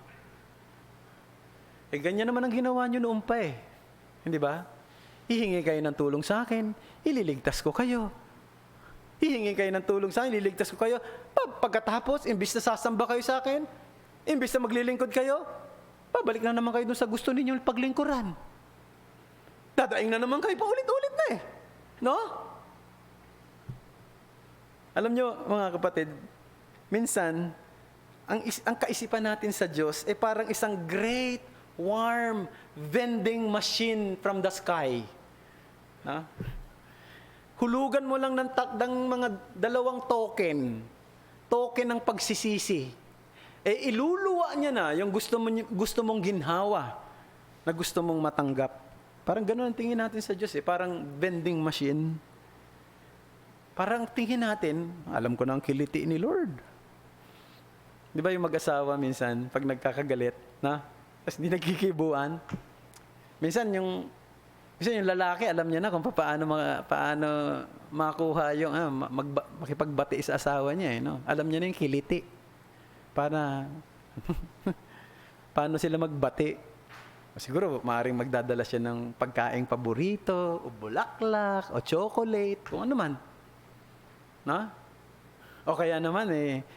A: Ganyan naman ang ginawa nyo noon pa eh. Hindi ba? Hihingi kayo ng tulong sa akin, ililigtas ko kayo. Hihingi kayo ng tulong sa akin, ililigtas ko kayo. Pagkatapos, imbis na sasamba kayo sa akin, imbis na maglilingkod kayo, pabalik na naman kayo dun sa gusto ninyong paglingkuran. Dadaing na naman kayo, paulit-ulit na eh. No? Alam nyo, mga kapatid, minsan, ang kaisipan natin sa Diyos ay parang isang great warm vending machine from the sky. Na? Hulugan mo lang ng mga 2 token ng pagsisisi. Iluluwa niya na yung gusto mong ginhawa na gusto mong matanggap. Parang gano'n ang tingin natin sa Diyos parang vending machine. Parang tingin natin, alam ko na ang kiliti ni Lord. Di ba yung mag-asawa minsan, pag nagkakagalit, tapos hindi nagkikibuan? Minsan yung lalaki, alam niya na kung paano makuha yung makipagbati sa asawa niya. No? Alam niya na yung kiliti. Paano sila magbati? Siguro, maaaring magdadala siya ng pagkaing paborito, o bulaklak, o chocolate, kung ano man. No? O kaya naman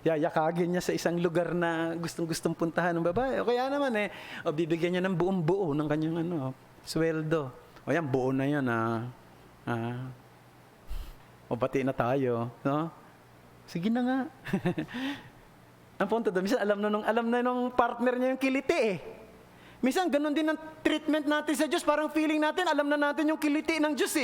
A: yayakagin niya sa isang lugar na gustong-gustong puntahan ng babae. O kaya naman o bibigyan niya ng buong-buo ng kanyang sweldo. O yan, buo na yan o bati na tayo, no? Sige na nga. Ang punto doon, minsan alam na nung partner niya yung kiliti Minsan ganun din ang treatment natin sa Diyos. Parang feeling natin, alam na natin yung kiliti ng Diyos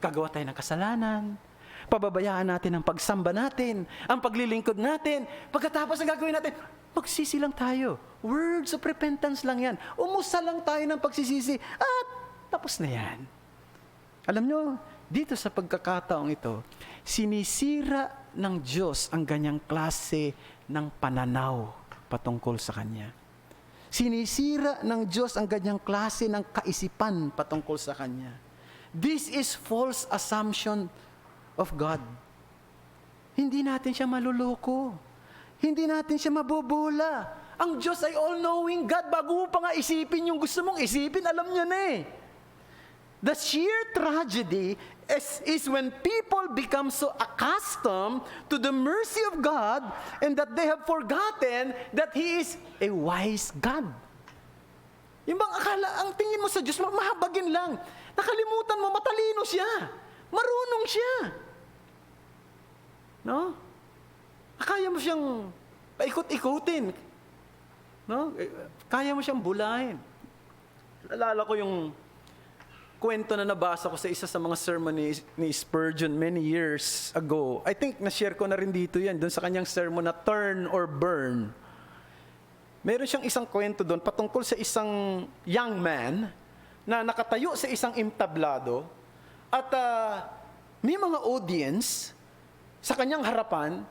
A: Gagawa tayo ng kasalanan. Pababayaan natin ang pagsamba natin, ang paglilingkod natin. Pagkatapos ang gagawin natin, magsisi lang tayo. Words of repentance lang yan. Umusa lang tayo ng pagsisisi at tapos na yan. Alam nyo, dito sa pagkakataong ito, sinisira ng Diyos ang ganyang klase ng pananaw patungkol sa Kanya. Sinisira ng Diyos ang ganyang klase ng kaisipan patungkol sa Kanya. This is false assumption of God. Hindi natin siya maluloko. Hindi natin siya mabobola. Ang Diyos ay all-knowing God. Bago mo pa nga isipin yung gusto mong isipin, alam niya na The sheer tragedy is when people become so accustomed to the mercy of God and that they have forgotten that He is a wise God. Yung bang akala, ang tingin mo sa Diyos, mahabagin lang. Nakalimutan mo, matalino siya. Marunong siya. No? Kaya mo siyang paikot-ikutin. No? Kaya mo siyang bulahin. Naalala ko yung kwento na nabasa ko sa isa sa mga sermon ni Spurgeon many years ago. I think na-share ko na rin dito yan, doon sa kanyang sermon na Turn or Burn. Meron siyang isang kwento doon patungkol sa isang young man na nakatayo sa isang entablado at may mga audience sa kanyang harapan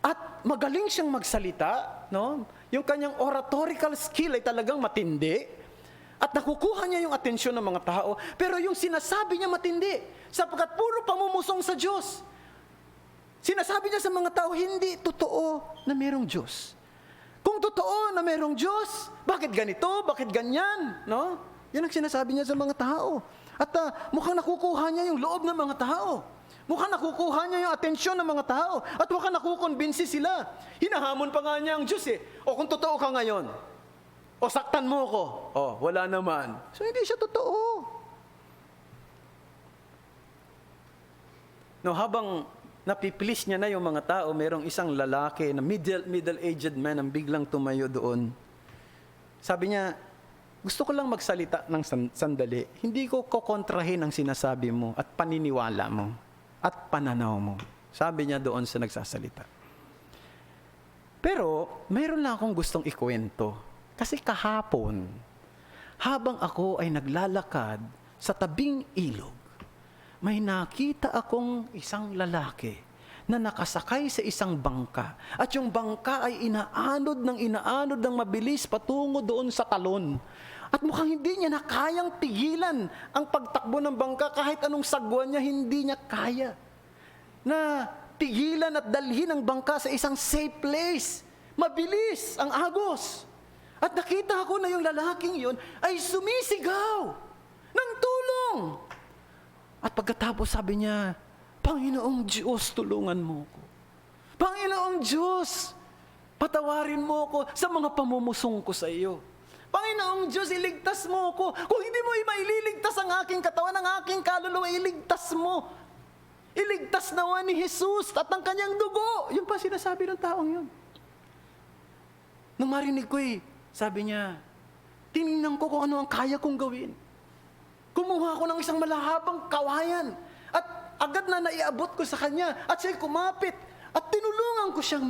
A: at magaling siyang magsalita, no? Yung kanyang oratorical skill ay talagang matindi. At nakukuha niya yung atensyon ng mga tao, pero yung sinasabi niya matindi, sapagkat puro pamumusong sa Diyos. Sinasabi niya sa mga tao, hindi totoo na mayroong Diyos. Kung totoo na mayroong Diyos, bakit ganito, bakit ganyan? No? Yan ang sinasabi niya sa mga tao. At mukhang nakukuha niya yung loob ng mga tao. Mukhang nakukuha niya yung atensyon ng mga tao. At mukhang nakukonbinsi sila. Hinahamon pa nga niya ang Diyos O kung totoo ka ngayon, o saktan mo ko. Wala naman. So hindi siya totoo. No, habang napiplease niya na yung mga tao, merong isang lalaki na middle-aged man ang biglang tumayo doon. Sabi niya, gusto ko lang magsalita ng sandali. Hindi ko kokontrahin ang sinasabi mo at paniniwala mo at pananaw mo. Sabi niya doon sa nagsasalita. Pero, mayroon lang akong gustong ikwento. Kasi kahapon, habang ako ay naglalakad sa tabing ilog, may nakita akong isang lalaki na nakasakay sa isang bangka. At yung bangka ay inaanod ng mabilis patungo doon sa talon. At mukhang hindi niya na kayang pigilan ang pagtakbo ng bangka kahit anong sagwan niya, hindi niya kaya. Na pigilan at dalhin ang bangka sa isang safe place. Mabilis ang agos. At nakita ko na yung lalaking yun ay sumisigaw ng tulong. At pagkatapos sabi niya, Panginoong Diyos, tulungan mo ko. Panginoong Diyos, patawarin mo ko sa mga pamumusong ko sa iyo. Panginoong Diyos, iligtas mo ko. Kung hindi mo maililigtas ang aking katawan, ang aking kaluluwa, iligtas mo. Iligtas nawa ni Jesus at ang kanyang dugo. Yun pa sinasabi ng taong yun. Nung marinig ko sabi niya, tinignan ko kung ano ang kaya kong gawin. Kumuha ako ng isang malahabang kawayan at agad na naiabot ko sa kanya at siya'y kumapit at tinulungan ko siyang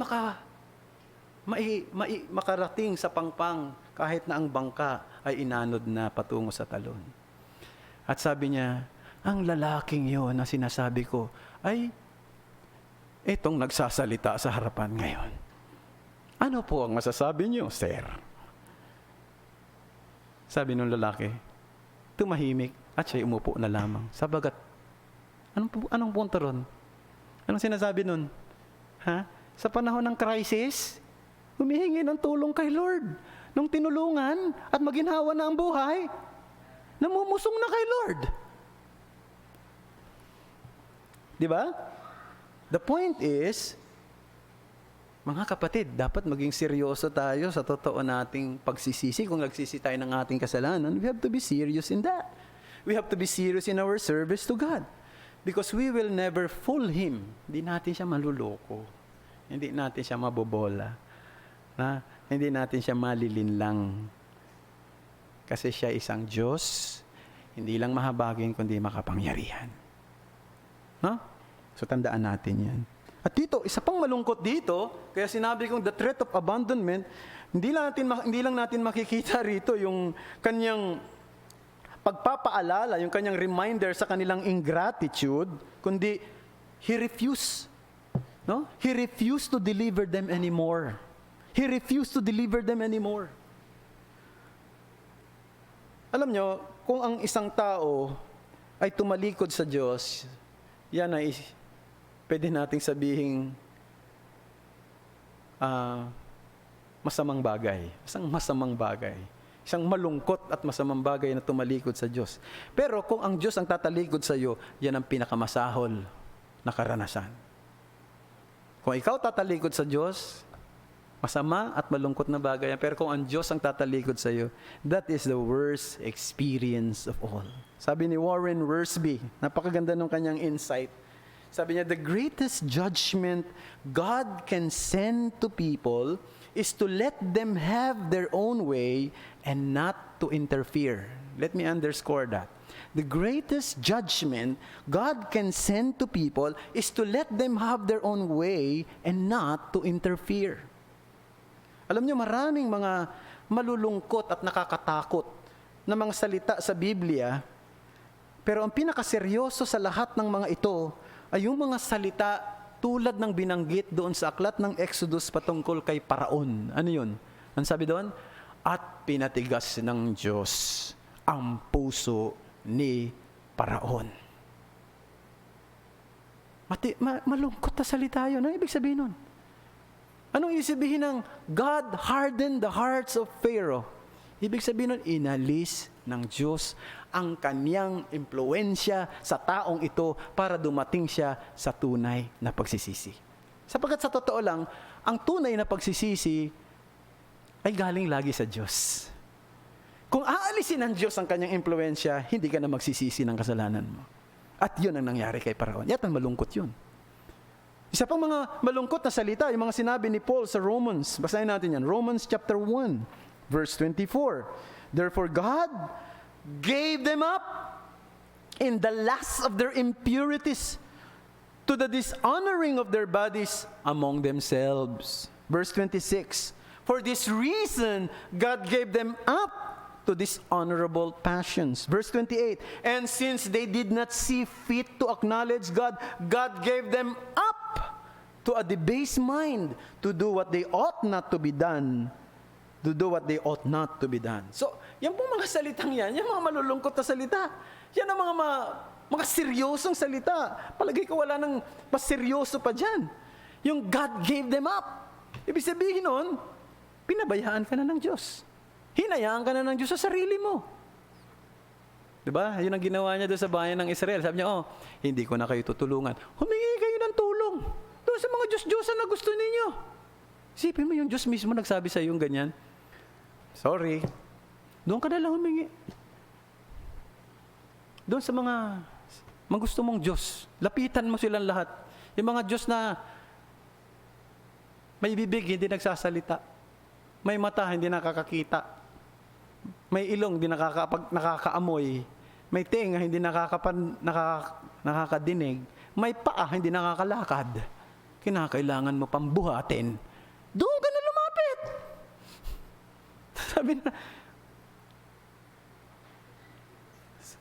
A: makarating sa pangpang kahit na ang bangka ay inanod na patungo sa talon. At sabi niya, ang lalaking yon na sinasabi ko ay itong nagsasalita sa harapan ngayon. Ano po ang masasabi niyo, sir? Sabi nung lalaki, tumahimik at siya'y umupo na lamang. Sabagat, anong punto ron? Anong sinasabi nun? Sa panahon ng crisis, humihingi ng tulong kay Lord. Nung tinulungan at maginhawa na ang buhay, namumusong na kay Lord. Di ba? The point is, mga kapatid, dapat maging seryoso tayo sa totoo nating pagsisisi. Kung nagsisi tayo ng ating kasalanan, we have to be serious in that. We have to be serious in our service to God. Because we will never fool Him. Hindi natin siya maluloko. Hindi natin siya mabobola. Hindi natin siya malilinlang. Kasi siya isang Diyos, hindi lang mahabagin, kundi makapangyarihan. So tandaan natin yan. At dito, isa pang malungkot dito, kaya sinabi kong the threat of abandonment, hindi lang natin makikita rito yung kanyang pagpapaalala, yung kanyang reminder sa kanilang ingratitude, kundi he refused. He refused to deliver them anymore. He refused to deliver them anymore. Alam nyo, kung ang isang tao ay tumalikod sa Diyos, yan ay pwede nating sabihin masamang bagay. Isang masamang bagay. Isang malungkot at masamang bagay na tumalikod sa Diyos. Pero kung ang Diyos ang tatalikod sa iyo, yan ang pinakamasahol na karanasan. Kung ikaw tatalikod sa Diyos, masama at malungkot na bagay. Pero kung ang Diyos ang tatalikod sa iyo, that is the worst experience of all. Sabi ni Warren Wiersbe, napakaganda ng kanyang insight. Sabi niya, the greatest judgment God can send to people is to let them have their own way and not to interfere. Let me underscore that. The greatest judgment God can send to people is to let them have their own way and not to interfere. Alam niyo, maraming mga malulungkot at nakakatakot na mga salita sa Biblia, pero ang pinakaseryoso sa lahat ng mga ito ay yung mga salita tulad ng binanggit doon sa aklat ng Exodus patungkol kay Paraon. Ano yun? Ang sabi doon? At pinatigas ng Diyos ang puso ni Paraon. Malungkot na salita yun. Ano ibig sabihin nun? Anong ibig sabihin ng God hardened the hearts of Pharaoh? Ibig sabihin nun, inalis ng Diyos ang kanyang impluensya sa taong ito para dumating siya sa tunay na pagsisisi. Sapagkat sa totoo lang, ang tunay na pagsisisi ay galing lagi sa Diyos. Kung aalisin ng Diyos ang kanyang impluensya, hindi ka na magsisisi ng kasalanan mo. At yun ang nangyari kay Paraon. Yat ang malungkot yun. Isa pang mga malungkot na salita, yung mga sinabi ni Paul sa Romans. Basahin natin yan. Romans chapter 1, verse 24. Therefore God gave them up in the lust of their impurities to the dishonoring of their bodies among themselves. Verse 26. For this reason, God gave them up to dishonorable passions. Verse 28. And since they did not see fit to acknowledge God, God gave them up to a debased mind to do what they ought not to be done. To do what they ought not to be done. So, yan pong mga salitang yan, yung mga malulungkot na salita, yan ang mga seryosong salita. Palagay ko wala nang mas seryoso pa dyan. Yung God gave them up. Ibig sabihin nun, pinabayaan ka na ng Diyos. Hinayaan ka na ng Diyos sa sarili mo. Diba? Yun ang ginawa niya doon sa bayan ng Israel. Sabi niya, hindi ko na kayo tutulungan. Humingi kayo ng tulong doon sa mga Diyos-Diyosan na gusto ninyo. Isipin mo yung Diyos mismo nagsabi sa iyo yung ganyan. Sorry. Doon ka na lang humingi. Doon sa mga gusto mong Diyos. Lapitan mo silang lahat. Yung mga Diyos na may bibig, hindi nagsasalita. May mata, hindi nakakakita. May ilong, di nakakaamoy. May tenga, hindi nakakadinig. May paa, hindi nakakalakad. Kinakailangan mo pang buhatin. Doon ka na lumapit. Sabi na,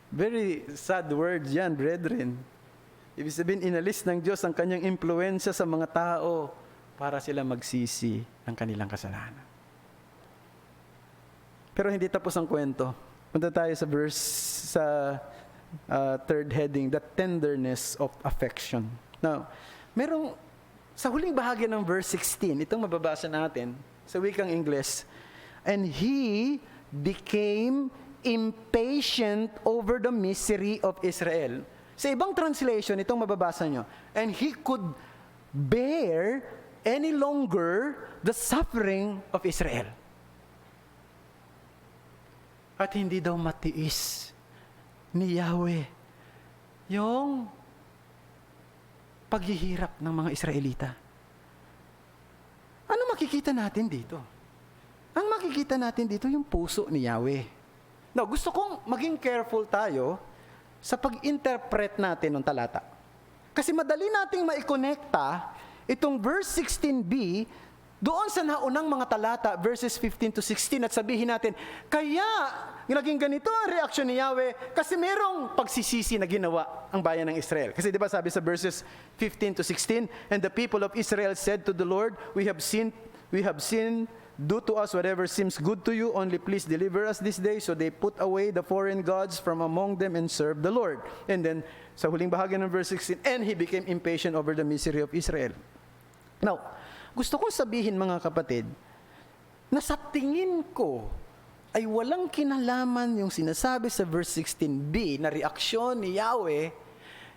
A: very sad words yan, brethren. Ibig sabihin, inalis ng Diyos ang kanyang impluensya sa mga tao para sila magsisi ng kanilang kasalanan. Pero hindi tapos ang kwento. Punta tayo sa verse, sa third heading, the tenderness of affection. Now, sa huling bahagi ng verse 16, itong mababasa natin sa wikang Ingles, and he became impatient over the misery of Israel. Sa ibang translation, itong mababasa nyo, and he could bear any longer the suffering of Israel. At hindi daw matiis ni Yahweh yung paghihirap ng mga Israelita. Ano makikita natin dito? Ang makikita natin dito yung puso ni Yahweh. Now, gusto kong maging careful tayo sa pag-interpret natin ng talata. Kasi madali nating maikonekta itong verse 16b doon sa naunang mga talata, verses 15 to 16, at sabihin natin, kaya naging ganito ang reaksyon ni Yahweh kasi merong pagsisisi na ginawa ang bayan ng Israel. Kasi di ba sabi sa verses 15 to 16, and the people of Israel said to the Lord, we have sinned, do to us whatever seems good to you, only please deliver us this day. So they put away the foreign gods from among them and served the Lord. And then, sa huling bahagi ng verse 16, and he became impatient over the misery of Israel. Now, gusto kong sabihin mga kapatid, na sa tingin ko ay walang kinalaman yung sinasabi sa verse 16b na reaksyon ni Yahweh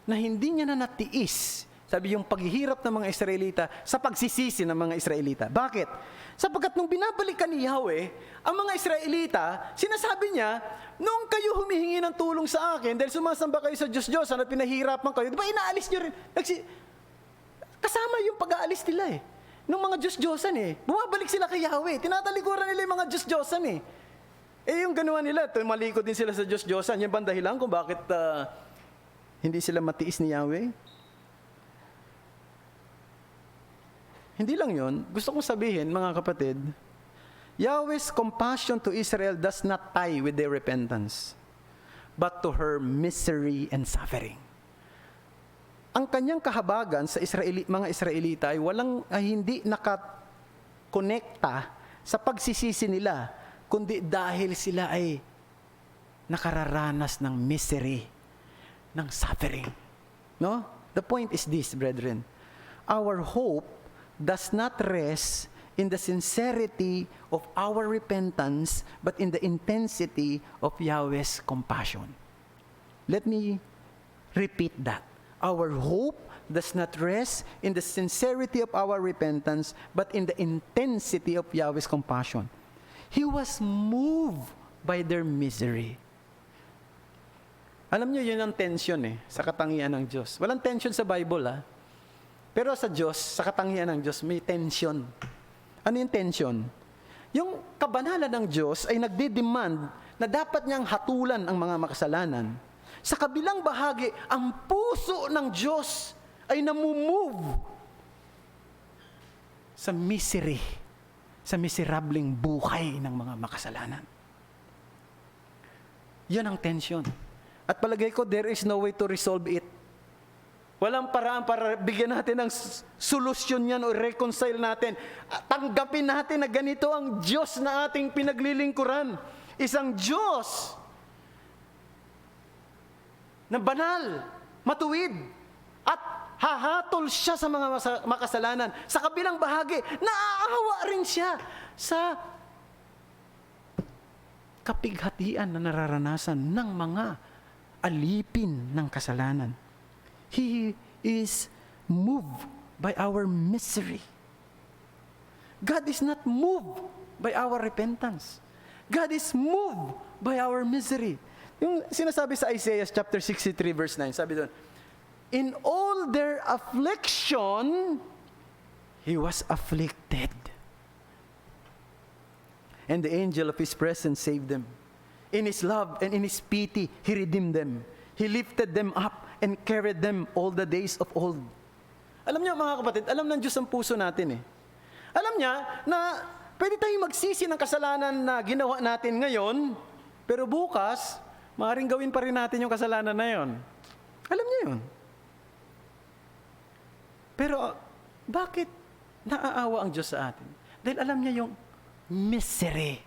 A: na hindi niya na natiis. Sabi yung paghihirap ng mga Israelita sa pagsisisi ng mga Israelita. Bakit? Sapagkat nung binabalikan ni Yahweh, ang mga Israelita, sinasabi niya, nung kayo humihingi ng tulong sa akin, dahil sumasamba kayo sa Diyos-Diyosan at pinahirapan kayo, di ba inaalis niyo rin? Kasama yung pag-aalis nila eh. Nung mga Diyos-Diyosan eh. Bumabalik sila kay Yahweh. Tinatalikuran nila yung mga Diyos-Diyosan eh. Eh yung ganawa nila, tumalikod din sila sa Diyos-Diyosan. Yan ba ang dahilan kung bakit hindi sila matiis ni Yahweh? Hindi lang yon. Gusto kong sabihin, mga kapatid, Yahweh's compassion to Israel does not tie with their repentance, but to her misery and suffering. Ang kanyang kahabagan sa mga Israelita ay hindi nakakonekta sa pagsisisi nila, kundi dahil sila ay nakararanas ng misery, ng suffering. No? The point is this, brethren. Our hope does not rest in the sincerity of our repentance, but in the intensity of Yahweh's compassion. Let me repeat that. Our hope does not rest in the sincerity of our repentance, but in the intensity of Yahweh's compassion. He was moved by their misery. Alam niyo, yun ang tension sa katangian ng Diyos. Walang tension sa Bible, Pero sa Diyos, sa katangian ng Diyos, may tension. Ano yung tension? Yung kabanalan ng Diyos ay nagde-demand na dapat niyang hatulan ang mga makasalanan. Sa kabilang bahagi, ang puso ng Diyos ay namumove sa misery, sa miserableng buhay ng mga makasalanan. Yan ang tension. At palagay ko, there is no way to resolve it. Walang paraan para bigyan natin ng solusyon yan o reconcile natin. Tanggapin natin na ganito ang Diyos na ating pinaglilingkuran. Isang Diyos na banal, matuwid, at hahatol siya sa mga makasalanan. Sa kabilang bahagi, naaawa rin siya sa kapighatian na nararanasan ng mga alipin ng kasalanan. He is moved by our misery. God is not moved by our repentance. God is moved by our misery. Yung sinasabi sa Isaiah chapter 63 verse 9, sabi doon, in all their affliction, He was afflicted. And the angel of His presence saved them. In His love and in His pity, He redeemed them. He lifted them up and carried them all the days of old. Alam niyo mga kapatid, alam ng Diyos ang puso natin eh. Alam niya na pwede tayong magsisi ng kasalanan na ginawa natin ngayon, pero bukas, maaaring gawin pa rin natin yung kasalanan na yon. Alam niya yun. Pero bakit naaawa ang Diyos sa atin? Dahil alam niya yung misery.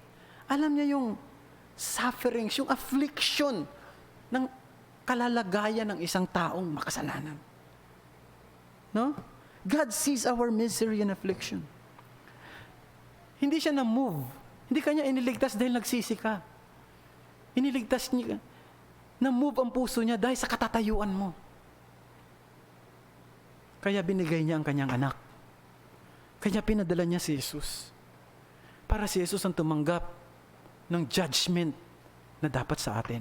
A: Alam niya yung sufferings, yung affliction ng kalalagayan ng isang taong makasalanan. No? God sees our misery and affliction. Hindi siya na-move. Hindi kanya iniligtas dahil nagsisi ka. Iniligtas niya, na-move ang puso niya dahil sa katatayuan mo. Kaya binigay niya ang kanyang anak. Kaya pinadala niya si Jesus. Para si Jesus ang tumanggap ng judgment na dapat sa atin.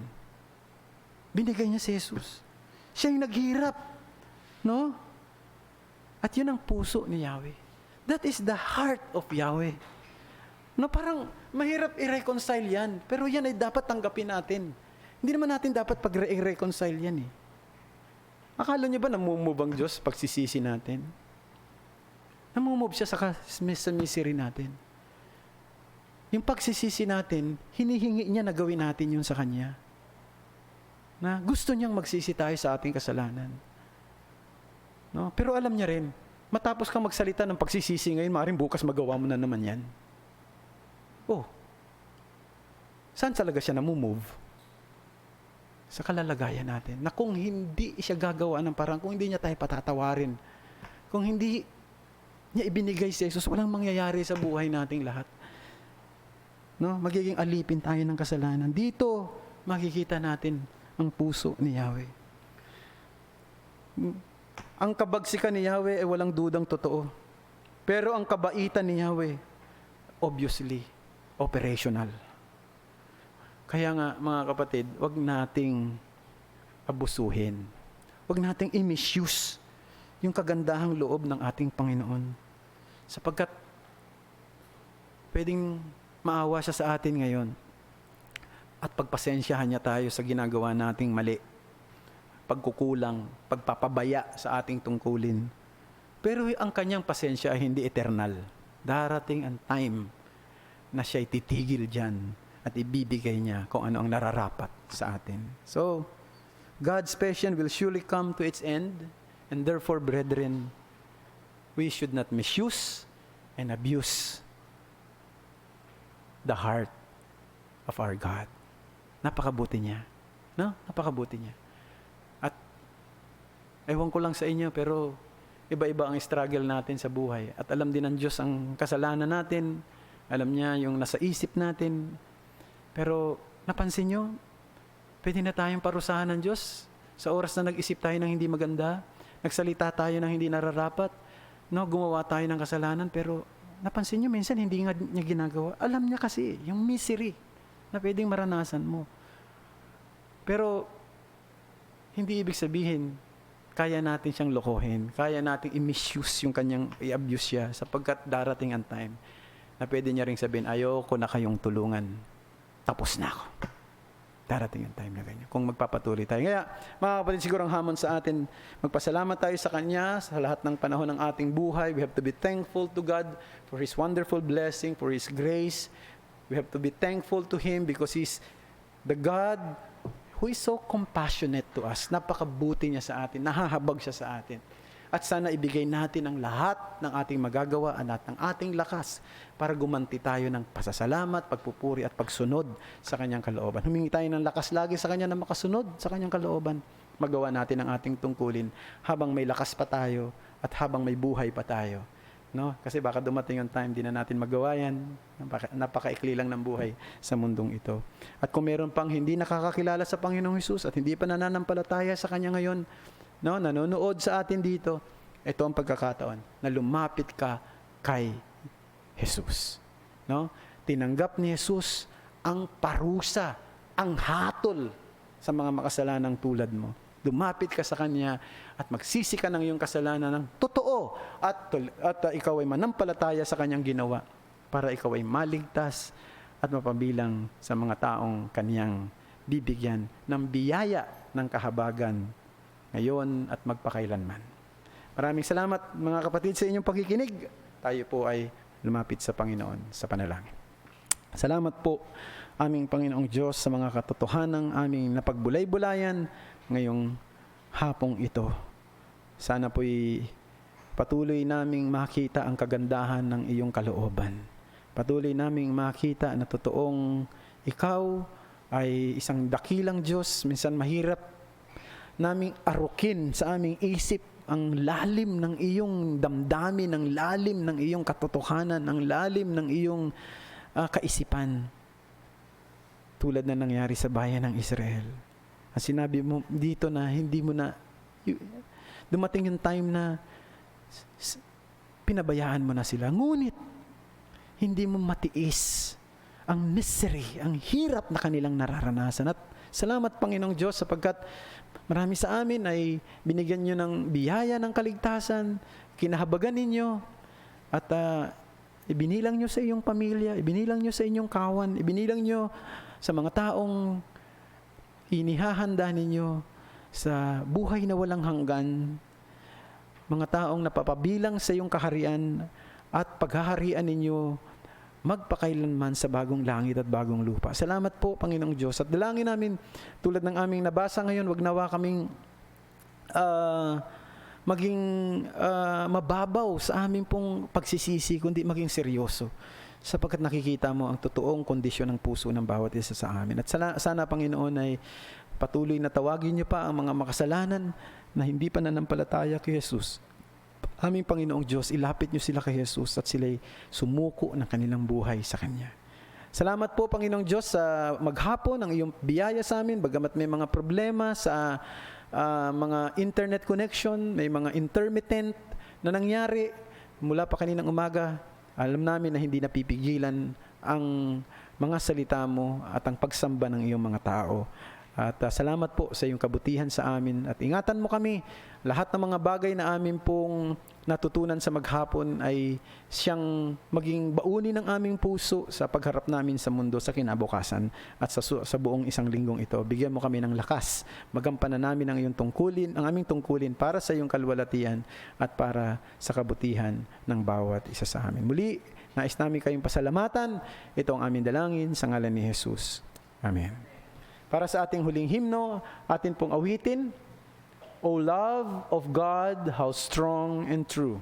A: Binigay niya si Jesus. Siya yung naghirap. No? At yun ang puso ni Yahweh. That is the heart of Yahweh. No, parang mahirap i-reconcile yan. Pero yan ay dapat tanggapin natin. Hindi naman natin dapat pag-reconcile yan eh. Akala niyo ba namumove ang Diyos pagsisisi natin? Namumove siya sa misery natin. Yung pagsisisi natin, hinihingi niya na gawin natin yun sa Kanya. Na gusto niyang magsisi tayo sa ating kasalanan. No? Pero alam niya rin, matapos kang magsalita ng pagsisisi ngayon, maaaring bukas magawa mo na naman yan. Oh, saan talaga siya namumove? Sa kalalagayan natin. Na kung hindi siya gagawa ng parang, kung hindi niya tayo patatawarin, kung hindi niya ibinigay si Jesus, walang mangyayari sa buhay nating lahat. No? Magiging alipin tayo ng kasalanan. Dito, makikita natin ang puso ni Yahweh. Ang kabagsikan ni Yahweh ay walang dudang totoo. Pero ang kabaitan ni Yahweh, obviously, operational. Kaya nga, mga kapatid, wag nating abusuhin. Wag nating i-misuse yung kagandahang loob ng ating Panginoon. Sapagkat pwedeng maawa siya sa atin ngayon at pagpasensyahan niya tayo sa ginagawa nating mali, pagkukulang, pagpapabaya sa ating tungkulin. Pero ang kanyang pasensya ay hindi eternal. Darating ang time na siya'y titigil dyan at ibibigay niya kung ano ang nararapat sa atin. So, God's patience will surely come to its end, and therefore, brethren, we should not misuse and abuse the heart of our God. Napakabuti niya. No? Napakabuti niya. At ewan ko lang sa inyo, pero iba-iba ang struggle natin sa buhay. At alam din ng Diyos ang kasalanan natin. Alam niya yung nasa isip natin. Pero napansin nyo, pwede na tayong parusahan ng Diyos sa oras na nag-isip tayo ng hindi maganda, nagsalita tayo ng hindi nararapat, no? Gumawa tayo ng kasalanan, pero napansin nyo, minsan hindi nga niya ginagawa. Alam niya kasi, yung misery na pwedeng maranasan mo. Pero, hindi ibig sabihin, kaya natin siyang lokohin, kaya natin i-misuse yung kanyang, i-abuse siya, sapagkat darating ang time na pwede niya ring sabihin, ayoko na kayong tulungan. Tapos na ako. Darating yung time na ganyan. Kung magpapatuloy tayo. Kaya, mga kapatid, siguro ang hamon sa atin, magpasalamat tayo sa Kanya sa lahat ng panahon ng ating buhay. We have to be thankful to God for His wonderful blessing, for His grace. We have to be thankful to Him because He's the God who is so compassionate to us. Napakabuti niya sa atin. Nahahabag siya sa atin. At sana ibigay natin ang lahat ng ating magagawa at ng ating lakas para gumanti tayo ng pasasalamat, pagpupuri at pagsunod sa Kanyang kalooban. Humingi tayo ng lakas lagi sa Kanya na makasunod sa Kanyang kalooban. Magawa natin ang ating tungkulin habang may lakas pa tayo at habang may buhay pa tayo. No? Kasi baka dumating yung time, di na natin magawa yan. Napakaikli lang ng buhay sa mundong ito. At kung meron pang hindi nakakakilala sa Panginoong Hesus at hindi pa nananampalataya sa Kanya ngayon, no, nanonood sa atin dito, ito ang pagkakataon na lumapit ka kay Jesus. No? Tinanggap ni Jesus ang parusa, ang hatol sa mga makasalanang tulad mo. Lumapit ka sa Kanya at magsisi ka ng iyong kasalanan ng totoo at ikaw ay manampalataya sa Kanyang ginawa para ikaw ay maligtas at mapabilang sa mga taong kaniyang bibigyan ng biyaya ng kahabagan ngayon at magpakailanman. Maraming salamat mga kapatid sa inyong pagkikinig. Tayo po ay lumapit sa Panginoon sa panalangin. Salamat po aming Panginoong Diyos sa mga katotohanang aming napagbulay-bulayan ngayong hapong ito. Sana po'y patuloy naming makita ang kagandahan ng iyong kalooban. Patuloy naming makita na totoong ikaw ay isang dakilang Diyos. Minsan mahirap naming arukin sa aming isip ang lalim ng iyong damdamin, ang lalim ng iyong katotohanan, ang lalim ng iyong kaisipan. Tulad na nangyari sa bayan ng Israel. At sinabi mo dito na hindi mo na, dumating yung time na pinabayaan mo na sila. Ngunit, hindi mo matiis ang misery, ang hirap na kanilang nararanasan. At salamat Panginoong Diyos sapagkat marami sa amin ay binigyan nyo ng biyaya ng kaligtasan, kinahabagan ninyo, at ibinilang nyo sa iyong pamilya, ibinilang nyo sa inyong kawan, ibinilang nyo sa mga taong inihahanda ninyo sa buhay na walang hanggan, mga taong napapabilang sa iyong kaharian at paghaharian ninyo magpakailanman sa bagong langit at bagong lupa. Salamat po, Panginoong Diyos. At dalangin namin, tulad ng aming nabasa ngayon, wag nawa kaming maging mababaw sa aming pong pagsisisi, kundi maging seryoso. Sapagkat nakikita mo ang totoong kondisyon ng puso ng bawat isa sa amin. At sana, Panginoon, ay patuloy na tawagin niyo pa ang mga makasalanan na hindi pa nanampalataya kay Jesus. Aming Panginoong Diyos, ilapit niyo sila kay Jesus at sila'y sumuko ng kanilang buhay sa Kanya. Salamat po, Panginoong Diyos, sa maghapon ng iyong biyaya sa amin, bagamat may mga problema sa mga internet connection, may mga intermittent na nangyari mula pa kaninang umaga. Alam namin na hindi napipigilan ang mga salita mo at ang pagsamba ng iyong mga tao. At salamat po sa iyong kabutihan sa amin at ingatan mo kami. Lahat ng mga bagay na amin pong natutunan sa maghapon ay siyang maging baunin ng aming puso sa pagharap namin sa mundo sa kinabukasan at sa buong isang linggong ito. Bigyan mo kami ng lakas. Magampanan namin ang iyong tungkulin, ang aming tungkulin para sa iyong kalwalatian at para sa kabutihan ng bawat isa sa amin. Muli, nais namin kayong pasalamatan. Ito ang aming dalangin sa ngalan ni Jesus. Amen. Para sa ating huling himno, atin pong awitin, O love of God, how strong and true.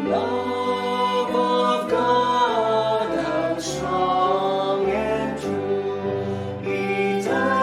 B: Love of God, how strong. Eternal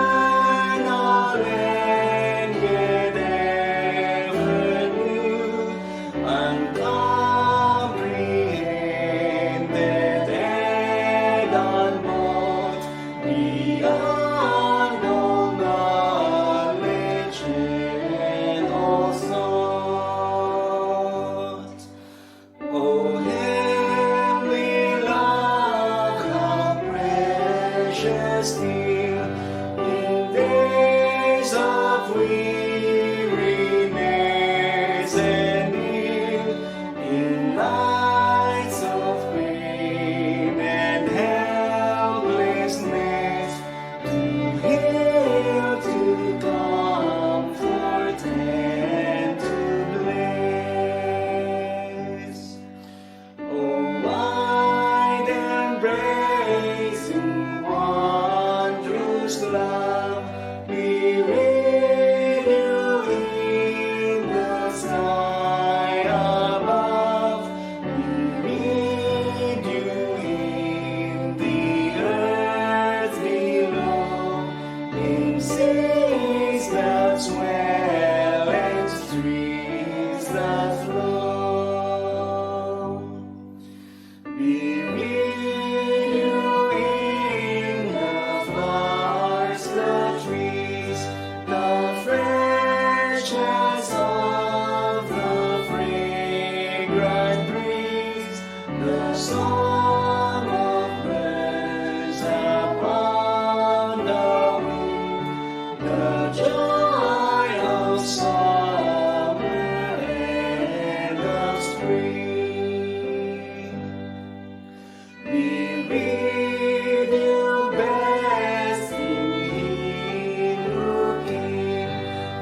B: lead you best in looking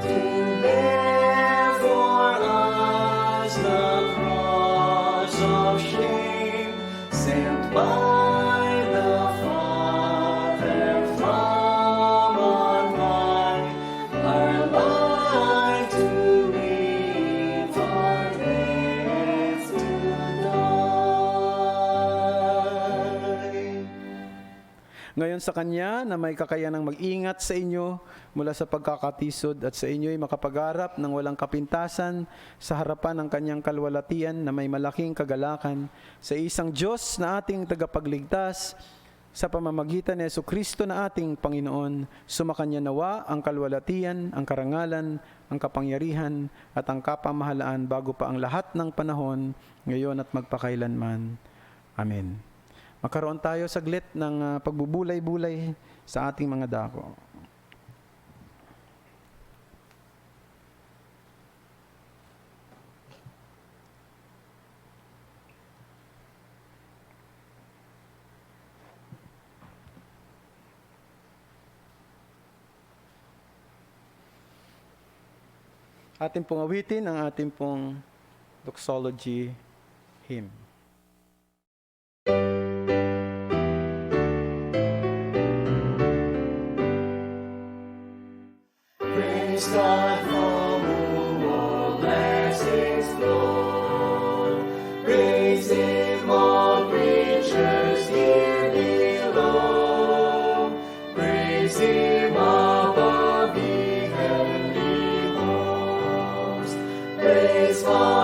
B: to bear for us the cross of shame sent by the Father from on high, our life to live, our death to die.
A: Ngayon sa Kanya na may kakayanang mag-ingat sa inyo mula sa pagkakatisod at sa inyo'y makapag-arap ng walang kapintasan sa harapan ng Kanyang kalwalatian na may malaking kagalakan sa isang Diyos na ating tagapagligtas sa pamamagitan ni Jesucristo na ating Panginoon. Sumakanya nawa ang kalwalatian, ang karangalan, ang kapangyarihan at ang kapamahalaan bago pa ang lahat ng panahon, ngayon at magpakailanman. Amen. Magkaroon tayo saglit ng pagbubulay-bulay sa ating mga dako. Ating pong awitin ang ating pong doxology hymn.
B: Praise God from whom all blessings flow. Praise Him, all creatures here below. Praise Him above the heavenly host. Praise God.